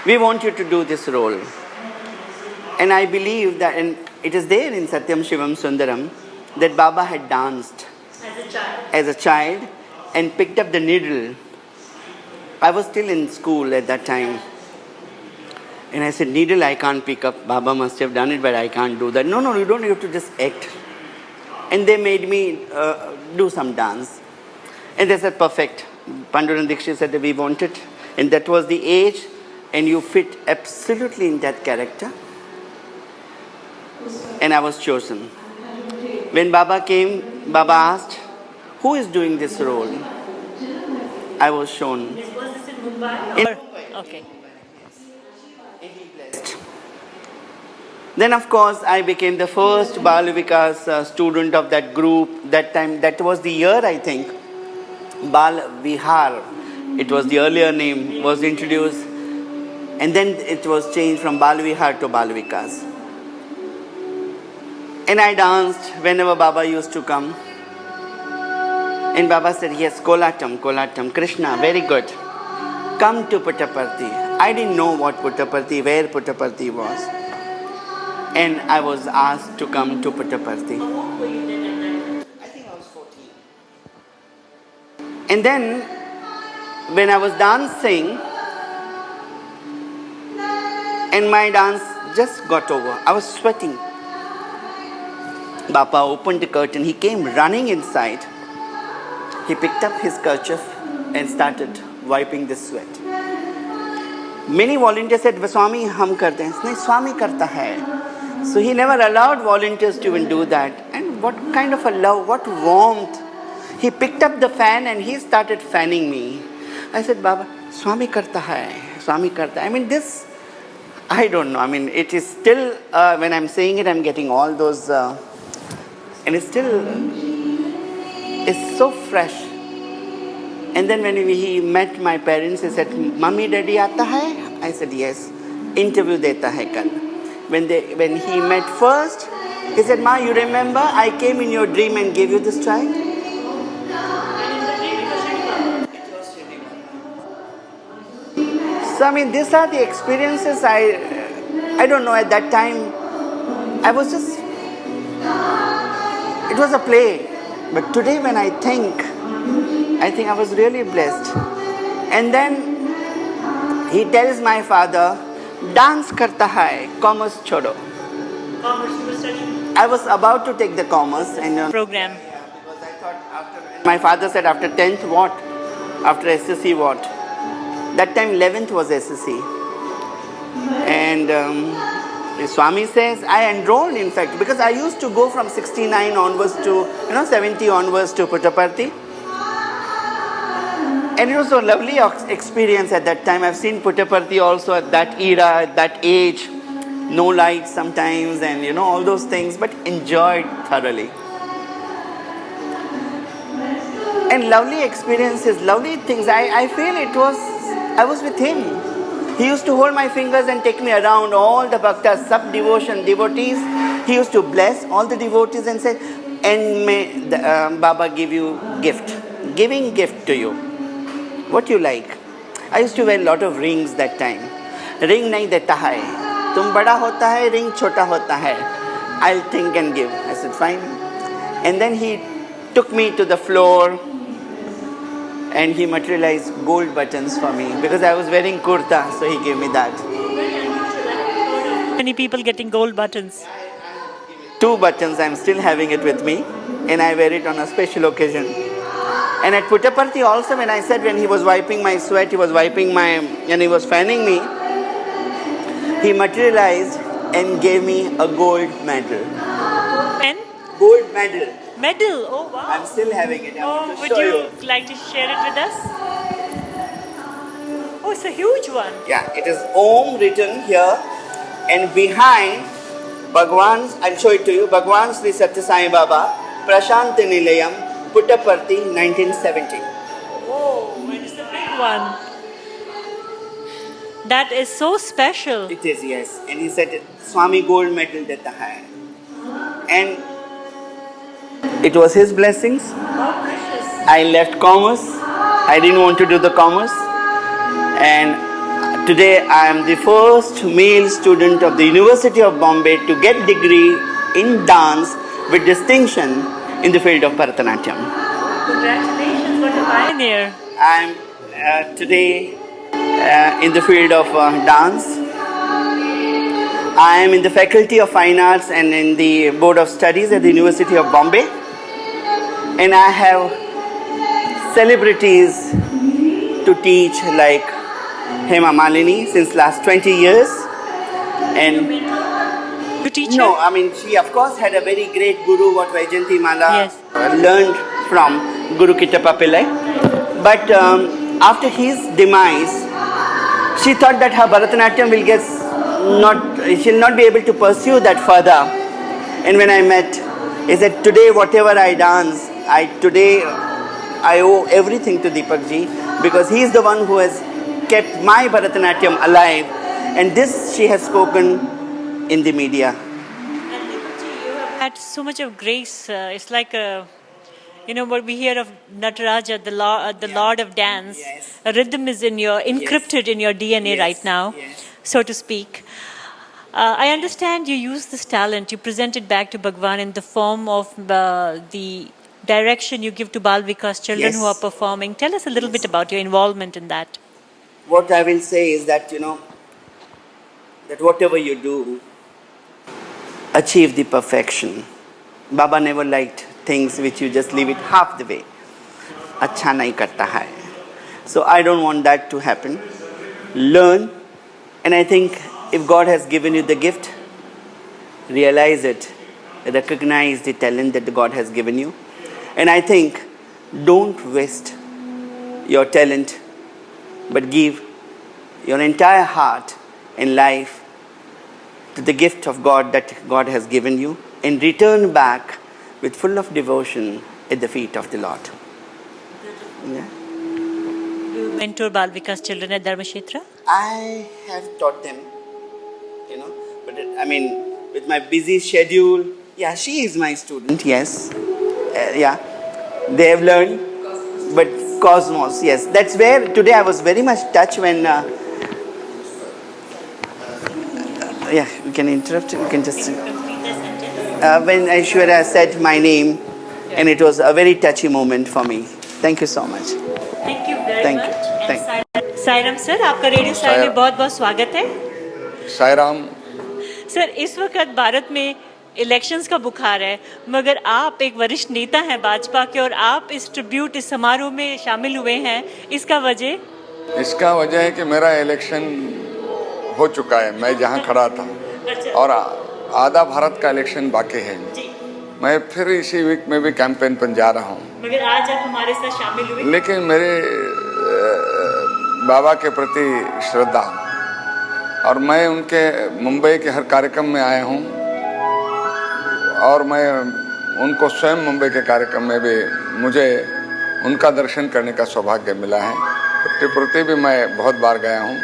We want you to do this role. And I believe that, and it is there in Satyam Shivam Sundaram, that Baba had danced as a child and picked up the needle. I was still in school at that time. And I said, needle I can't pick up. Baba must have done it, but I can't do that. No, you don't have to just act. And they made me do some dance. And they said, perfect. Pandurang Dikshit said that we want it. And that was the age, and you fit absolutely in that character. And I was chosen. When Baba came, Baba asked, who is doing this role? I was shown. Was this in Mumbai? Okay. Then, of course, I became the first Bal Vikas student of that group. That time, that was the year, I think, Bal Vihar, it was the earlier name, was introduced. And then it was changed from Bal Vihar to Bal Vikas. And I danced whenever Baba used to come. And Baba said, yes, Kolatam, Krishna, very good. Come to Puttaparthi. I didn't know what Puttaparthi, where Puttaparthi was. And I was asked to come to Puttaparthi. I think I was 14. And then, when I was dancing, and my dance just got over, I was sweating. Baba opened the curtain. He came running inside. He picked up his kerchief and started wiping the sweat. Many volunteers said, Swami, hum karte hain. No, Swami karta hai. So he never allowed volunteers to even do that. And what kind of a love, what warmth. He picked up the fan and he started fanning me. I said, Baba, Swami karta hai. Swami karta hai. I mean, this, I don't know. I mean, it is still, when I'm saying it, I'm getting all those, and it's still, it's so fresh. And then when he met my parents, he said, Mummy, Daddy aata hai? I said, yes. Interview deta hai kal. When he met first, he said, Ma, you remember I came in your dream and gave you this child? So I mean, these are the experiences I don't know, at that time, I was just, it was a play. But today when I think I was really blessed. And then he tells my father, dance karta hai, commerce chodo. Commerce, you were studying? I was about to take the commerce and program. Because I thought my father said after 10th what? After SSC what? That time 11th was SSC. And Swami says, I enrolled in fact, because I used to go from 69 onwards to, 70 onwards to Puttaparthi. And it was a lovely experience at that time. I've seen Puttaparthi also at that era, at that age. No lights sometimes and all those things, but enjoyed thoroughly. And lovely experiences, lovely things. I feel I was with him. He used to hold my fingers and take me around all the bhaktas, devotees. He used to bless all the devotees and say, and may Baba give you gift. Giving gift to you. What you like. I used to wear a lot of rings that time. Ring nahi deta hai. Tum bada hota hai, ring chota hota hai. I'll think and give. I said, fine. And then he took me to the floor and he materialized gold buttons for me because I was wearing kurta, so he gave me that. Many people getting gold buttons. 2 buttons, I'm still having it with me and I wear it on a special occasion. And at Puttaparthi also, when I said when he was wiping my sweat, he was wiping and he was fanning me, he materialized and gave me a gold medal. Pen? Gold medal. Medal? Oh wow. I'm still having it. Would you like to share it with us? Oh, it's a huge one. Yeah, it is Om written here and behind Bhagwan, I'll show it to you, Bhagwan Sri Satya Sai Baba Prashant Nilayam, Puttaparthi, 1970. Oh, it is a big one. That is so special. It is, yes. And he said, Swami gold medal deta hai. And it was his blessings. I left commerce. I didn't want to do the commerce. And today I am the first male student of the University of Bombay to get degree in dance with distinction in the field of Bharatanatyam. Congratulations, what a pioneer. I am today in the field of dance. I am in the Faculty of Fine Arts and in the Board of Studies at the University of Bombay. And I have celebrities to teach like Hema Malini since last 20 years. And to teach no, I mean, she of course had a very great guru, what Vaijayanti Mala learned from Guru Kittappa Pillai. But after his demise, she thought that her Bharatanatyam she'll not be able to pursue that further. And when I met, he said, today whatever I dance, I owe everything to Deepak Ji, because he is the one who has kept my Bharatanatyam alive, and this she has spoken in the media. Had so much of grace. It's like what we hear of Nataraja, the Lord of Dance. Yes. A rhythm is encrypted in your DNA right now, so to speak. I understand you use this talent, you present it back to Bhagwan in the form of the direction you give to Bal Vikas children who are performing. Tell us a little bit about your involvement in that. What I will say is that, that whatever you do, achieve the perfection. Baba never liked things which you just leave it half the way. Acha nahi karta hai. So I don't want that to happen. Learn, and I think if God has given you the gift, realize it, recognize the talent that God has given you. And I think don't waste your talent, but give your entire heart and life to the gift of God that God has given you, and return back with full of devotion at the feet of the Lord. Yeah. You mentor Bal Vikas children at Dharmashetra? I have taught them, but I mean, with my busy schedule, she is my student, yes. They have learned, but Cosmos, yes. That's where today I was very much touched when, we can interrupt, we can just, when Aishwarya said my name, and it was a very touchy moment for me. Thank you so much. Thank you very Thank much. you. Thank you. Sairam sir, आपका radio Sai में बहुत-बहुत स्वागत है. Sairam sir, इस वक्त भारत में elections का बुखार है, मगर आप एक वरिष्ठ नेता हैं भाजपा के और आप इस ट्रिब्यूट, इस समारोह में शामिल हुए हैं. इसका वजह है कि मेरा इलेक्शन हो चुका है, मैं जहां खड़ा था, और आधा भारत का इलेक्शन बाकी है. मैं फिर इसी वीक में भी कैंपेन पर जा रहा हूं. मगर आज आप हमारे साथ शामिल हुए. लेकिन मेरे बाबा के प्रति श्रद्धा, और मैं उनके मुंबई के हर कार्यक्रम में आया हूं, और मैं उनको स्वयं मुंबई के कार्यक्रम में भी मुझे उनका दर्शन करने का सौभाग्य मिला है. पुट्टीपुर्ती भी मैं बहुत बार गया हूं,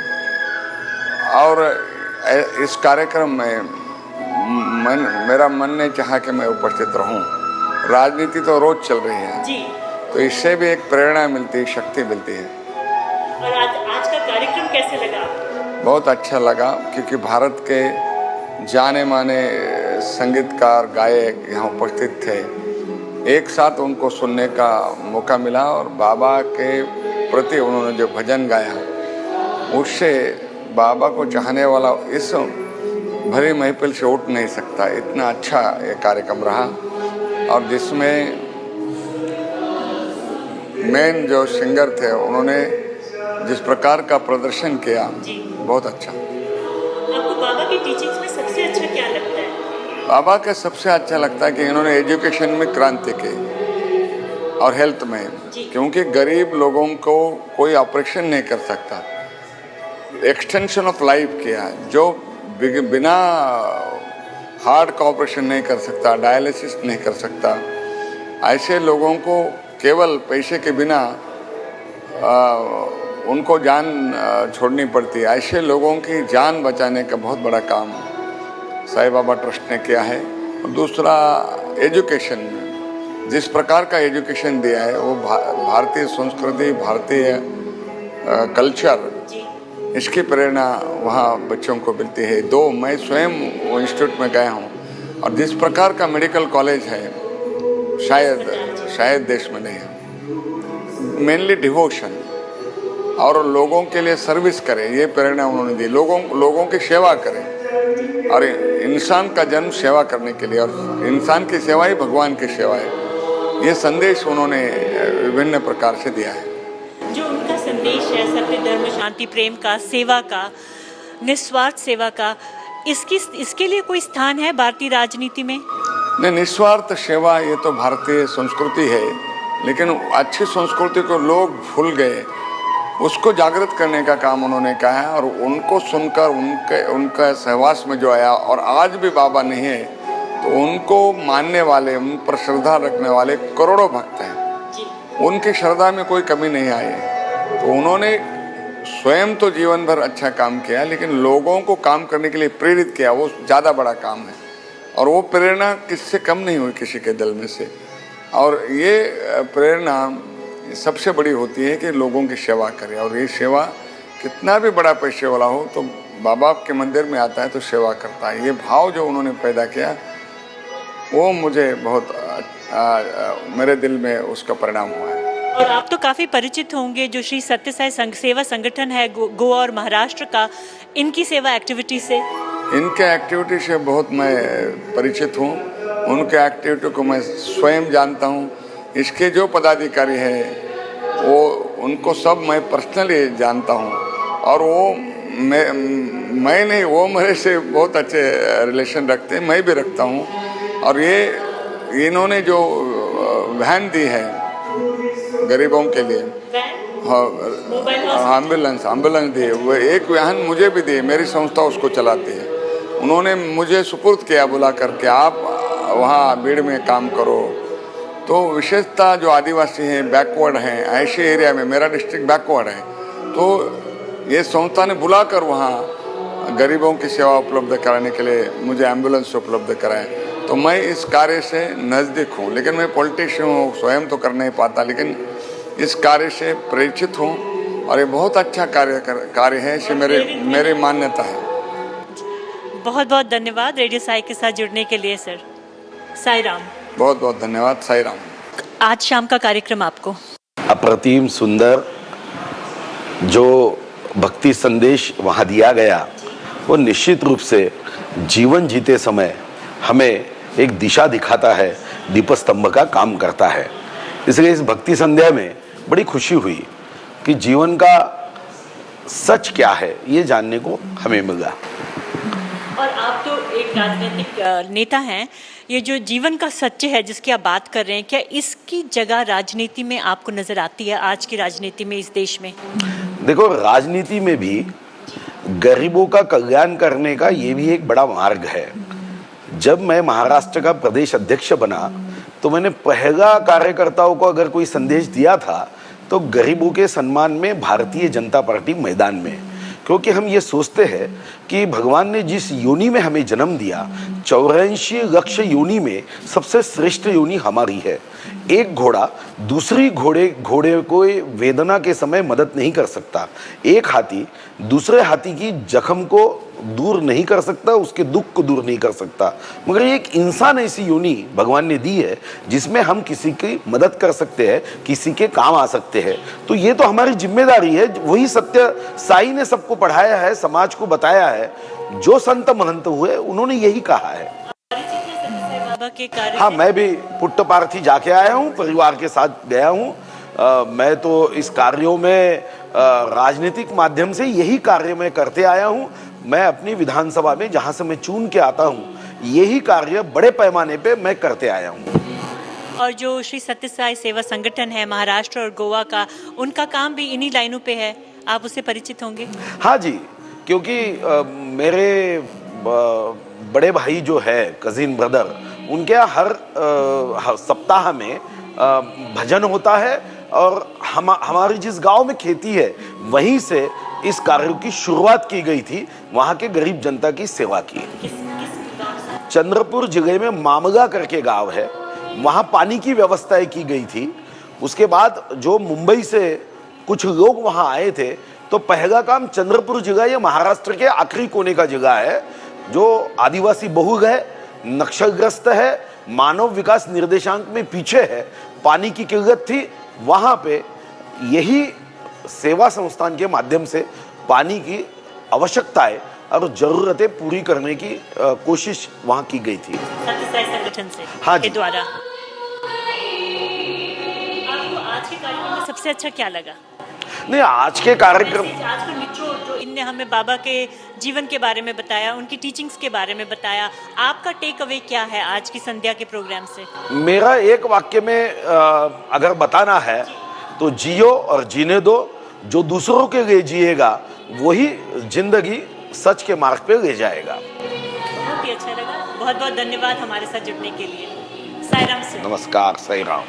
और इस कार्यक्रम में मेरा मन ने चाहा कि मैं उपस्थित रहूं. राजनीति तो रोज चल रही है जी, तो इससे भी एक प्रेरणा मिलती है, शक्ति मिलती है. और आज का कार्यक्रम कैसे लगा? बहुत अच्छा लगा, क्योंकि भारत के जाने माने संगीतकार, गायक यहाँ उपस्थित थे. एक साथ उनको सुनने का मौका मिला, और बाबा के प्रति उन्होंने जो भजन गाया, उससे बाबा को चाहने वाला इस भरी महफिल से उठ नहीं सकता. इतना अच्छा ये कार्यक्रम रहा, और जिसमें मेन जो सिंगर थे उन्होंने जिस प्रकार का प्रदर्शन किया, बहुत अच्छा. आपको बाबा की टीचिंग्स में सबसे अच्छा क्या लगता है? बाबा का सबसे अच्छा लगता है कि इन्होंने एजुकेशन में क्रांति की, और हेल्थ में, क्योंकि गरीब लोगों को कोई ऑपरेशन नहीं कर सकता, एक्सटेंशन ऑफ लाइफ किया. जो बिना हार्ट का ऑपरेशन नहीं कर सकता, डायलिसिस नहीं कर सकता, ऐसे लोगों को केवल पैसे के बिना उनको जान छोड़नी पड़ती है। ऐसे लोगों की जान बचाने का बहुत बड़ा काम साईं बाबा ट्रस्ट ने किया है। और दूसरा एजुकेशन, जिस प्रकार का एजुकेशन दिया है वो भारतीय संस्कृति, भारतीय कल्चर, इसकी प्रेरणा वहाँ बच्चों को मिलती है। मैं स्वयं वो इंस्टीट्यूट में गया हूँ और जिस प्रकार का मेडिकल कॉलेज है शायद देश में नहीं है। मेनली डिवोशन और लोगों के लिए सर्विस करें, ये प्रेरणा उन्होंने दी। लोगों की सेवा करें और इंसान का जन्म सेवा करने के लिए, और इंसान की सेवा ही भगवान की सेवा है। ये संदेश उन्होंने विभिन्न प्रकार से दिया है। जो उनका संदेश है सत्य, धर्म, शांति, प्रेम का, सेवा का, निस्वार्थ सेवा का, इसके लिए कोई स्थान है भारतीय राजनीति में? नहीं, निस्वार्थ सेवा ये तो भारतीय संस्कृति है, लेकिन अच्छी संस्कृति को लोग भूल गए, उसको जागृत करने का काम उन्होंने कहा है। और उनको सुनकर उनका सहवास में जो आया, और आज भी बाबा नहीं है तो उनको मानने वाले, उन पर श्रद्धा रखने वाले करोड़ों भक्त हैं। उनकी श्रद्धा में कोई कमी नहीं आई। तो उन्होंने स्वयं तो जीवन भर अच्छा काम किया, लेकिन लोगों को काम करने के लिए प्रेरित किया, वो ज़्यादा बड़ा काम है। और वो प्रेरणा किससे कम नहीं हुई किसी के दिल में से। और ये प्रेरणा सबसे बड़ी होती है कि लोगों की सेवा करें। और ये सेवा कितना भी बड़ा पैसे वाला हो तो बाबा के मंदिर में आता है तो सेवा करता है। ये भाव जो उन्होंने पैदा किया वो मुझे बहुत मेरे दिल में उसका परिणाम हुआ है। और आप तो काफ़ी परिचित होंगे जो श्री सत्य साई सेवा संगठन है गोवा और महाराष्ट्र का, इनकी सेवा एक्टिविटी से? इनके एक्टिविटी से बहुत मैं परिचित हूँ। उनके एक्टिविटी को मैं स्वयं जानता हूँ। इसके जो पदाधिकारी हैं वो उनको सब मैं पर्सनली जानता हूँ। और वो मैं नहीं, वो मेरे से बहुत अच्छे रिलेशन रखते हैं, मैं भी रखता हूँ। और ये इन्होंने जो वैन दी है गरीबों के लिए, एम्बुलेंस दी है, वो एक वाहन मुझे भी दी है, मेरी संस्था उसको चलाती है। उन्होंने मुझे सुपुर्द किया बुला करके, आप वहाँ भीड़ में काम करो। तो विशेषता जो आदिवासी हैं, बैकवर्ड हैं, ऐसे एरिया में, मेरा डिस्ट्रिक्ट बैकवर्ड है, तो ये संस्था ने बुलाकर वहाँ गरीबों की सेवा उपलब्ध कराने के लिए मुझे एम्बुलेंस उपलब्ध कराए। तो मैं इस कार्य से नज़दीक हूँ, लेकिन मैं पॉलिटिशियन हूँ, स्वयं तो कर नहीं पाता, लेकिन इस कार्य से परिचित हूँ। और ये बहुत अच्छा कार्य है, इसे मेरी मान्यता है। बहुत बहुत धन्यवाद रेडियो साई के साथ जुड़ने के लिए सर। साई राम। बहुत बहुत धन्यवाद। साई राम। आज शाम का कार्यक्रम आपको अप्रतिम सुंदर जो भक्ति संदेश वहाँ दिया गया, वो निश्चित रूप से जीवन जीते समय हमें एक दिशा दिखाता है, दीपस्तंभ का काम करता है। इसलिए इस भक्ति संध्या में बड़ी खुशी हुई कि जीवन का सच क्या है ये जानने को हमें मिला। और आप तो एक राजनीतिक नेता हैं, ये जो जीवन का सत्य है जिसकी आप बात कर रहे हैं, क्या इसकी जगह राजनीति में आपको नजर आती है, आज की राजनीति में इस देश में? देखो, राजनीति में भी गरीबों का कल्याण करने का ये भी एक बड़ा मार्ग है। जब मैं महाराष्ट्र का प्रदेश अध्यक्ष बना तो मैंने पहला कार्यकर्ताओं को अगर कोई संदेश दिया था तो गरीबों के सम्मान में भारतीय जनता पार्टी मैदान में, क्योंकि हम ये सोचते हैं कि भगवान ने जिस योनि में हमें जन्म दिया, 84 लाख योनि में सबसे श्रेष्ठ योनि हमारी है। एक घोड़ा दूसरी घोड़े को वेदना के समय मदद नहीं कर सकता, एक हाथी दूसरे हाथी की जख्म को दूर नहीं कर सकता, उसके दुख को दूर नहीं कर सकता, मगर एक इंसान ऐसी योनि भगवान ने दी है जिसमें हम किसी की मदद कर सकते हैं, किसी के काम आ सकते हैं। तो ये तो हमारी जिम्मेदारी है। वही सत्य साई ने सबको पढ़ाया है, समाज को बताया है। जो संत महंत हुए उन्होंने यही कहा है। हाँ, मैं भी पुट्टपार्थी जाके आया हूँ, परिवार के साथ गया हूँ। मैं तो इस कार्यों में राजनीतिक माध्यम से यही कार्य मैं करते आया हूँ। मैं अपनी विधानसभा में जहाँ से मैं चुन के आता हूँ, यही कार्य बड़े पैमाने पे मैं करते आया हूँ। और जो श्री सत्य साई सेवा संगठन है महाराष्ट्र और गोवा का, उनका काम भी इन्हीं लाइनों पे है, आप उससे परिचित होंगे? हाँ जी, क्योंकि मेरे बड़े भाई जो है, कजिन ब्रदर, उनके हर सप्ताह में भजन होता है और हमारी जिस गांव में खेती है वहीं से इस कार्य की शुरुआत की गई थी, वहां के गरीब जनता की सेवा की। चंद्रपुर जिले में मामला करके गांव है, वहां पानी की व्यवस्थाएं की गई थी। उसके बाद जो मुंबई से कुछ लोग वहां आए थे, तो पहला काम चंद्रपुर जिला ये महाराष्ट्र के आखिरी कोने का जिला है जो आदिवासी बहुल है, नक्सलग्रस्त है, मानव विकास निर्देशांक में पीछे है, पानी की किल्लत थी। वहां पे यही सेवा संस्थान के माध्यम से पानी की आवश्यकताएं और जरूरतें पूरी करने की कोशिश वहां की गई थी संगठन से हाँ के द्वारा। आपको आज के कार्यक्रम में सबसे अच्छा क्या लगा? नहीं, आज के कार्यक्रम आज का निचोड़ जो इनने हमें बाबा के जीवन के बारे में बताया, उनकी टीचिंग्स के बारे में बताया, आपका टेक अवे क्या है आज की संध्या के प्रोग्राम से? मेरा एक वाक्य में अगर बताना है तो जियो और जीने दो, जो दूसरों के लिए जिएगा वही जिंदगी सच के मार्ग पे ले जाएगा। बहुत ही अच्छा लगा, बहुत बहुत धन्यवाद हमारे साथ जुड़ने के लिए। साईं राम से। नमस्कार, साईं राम।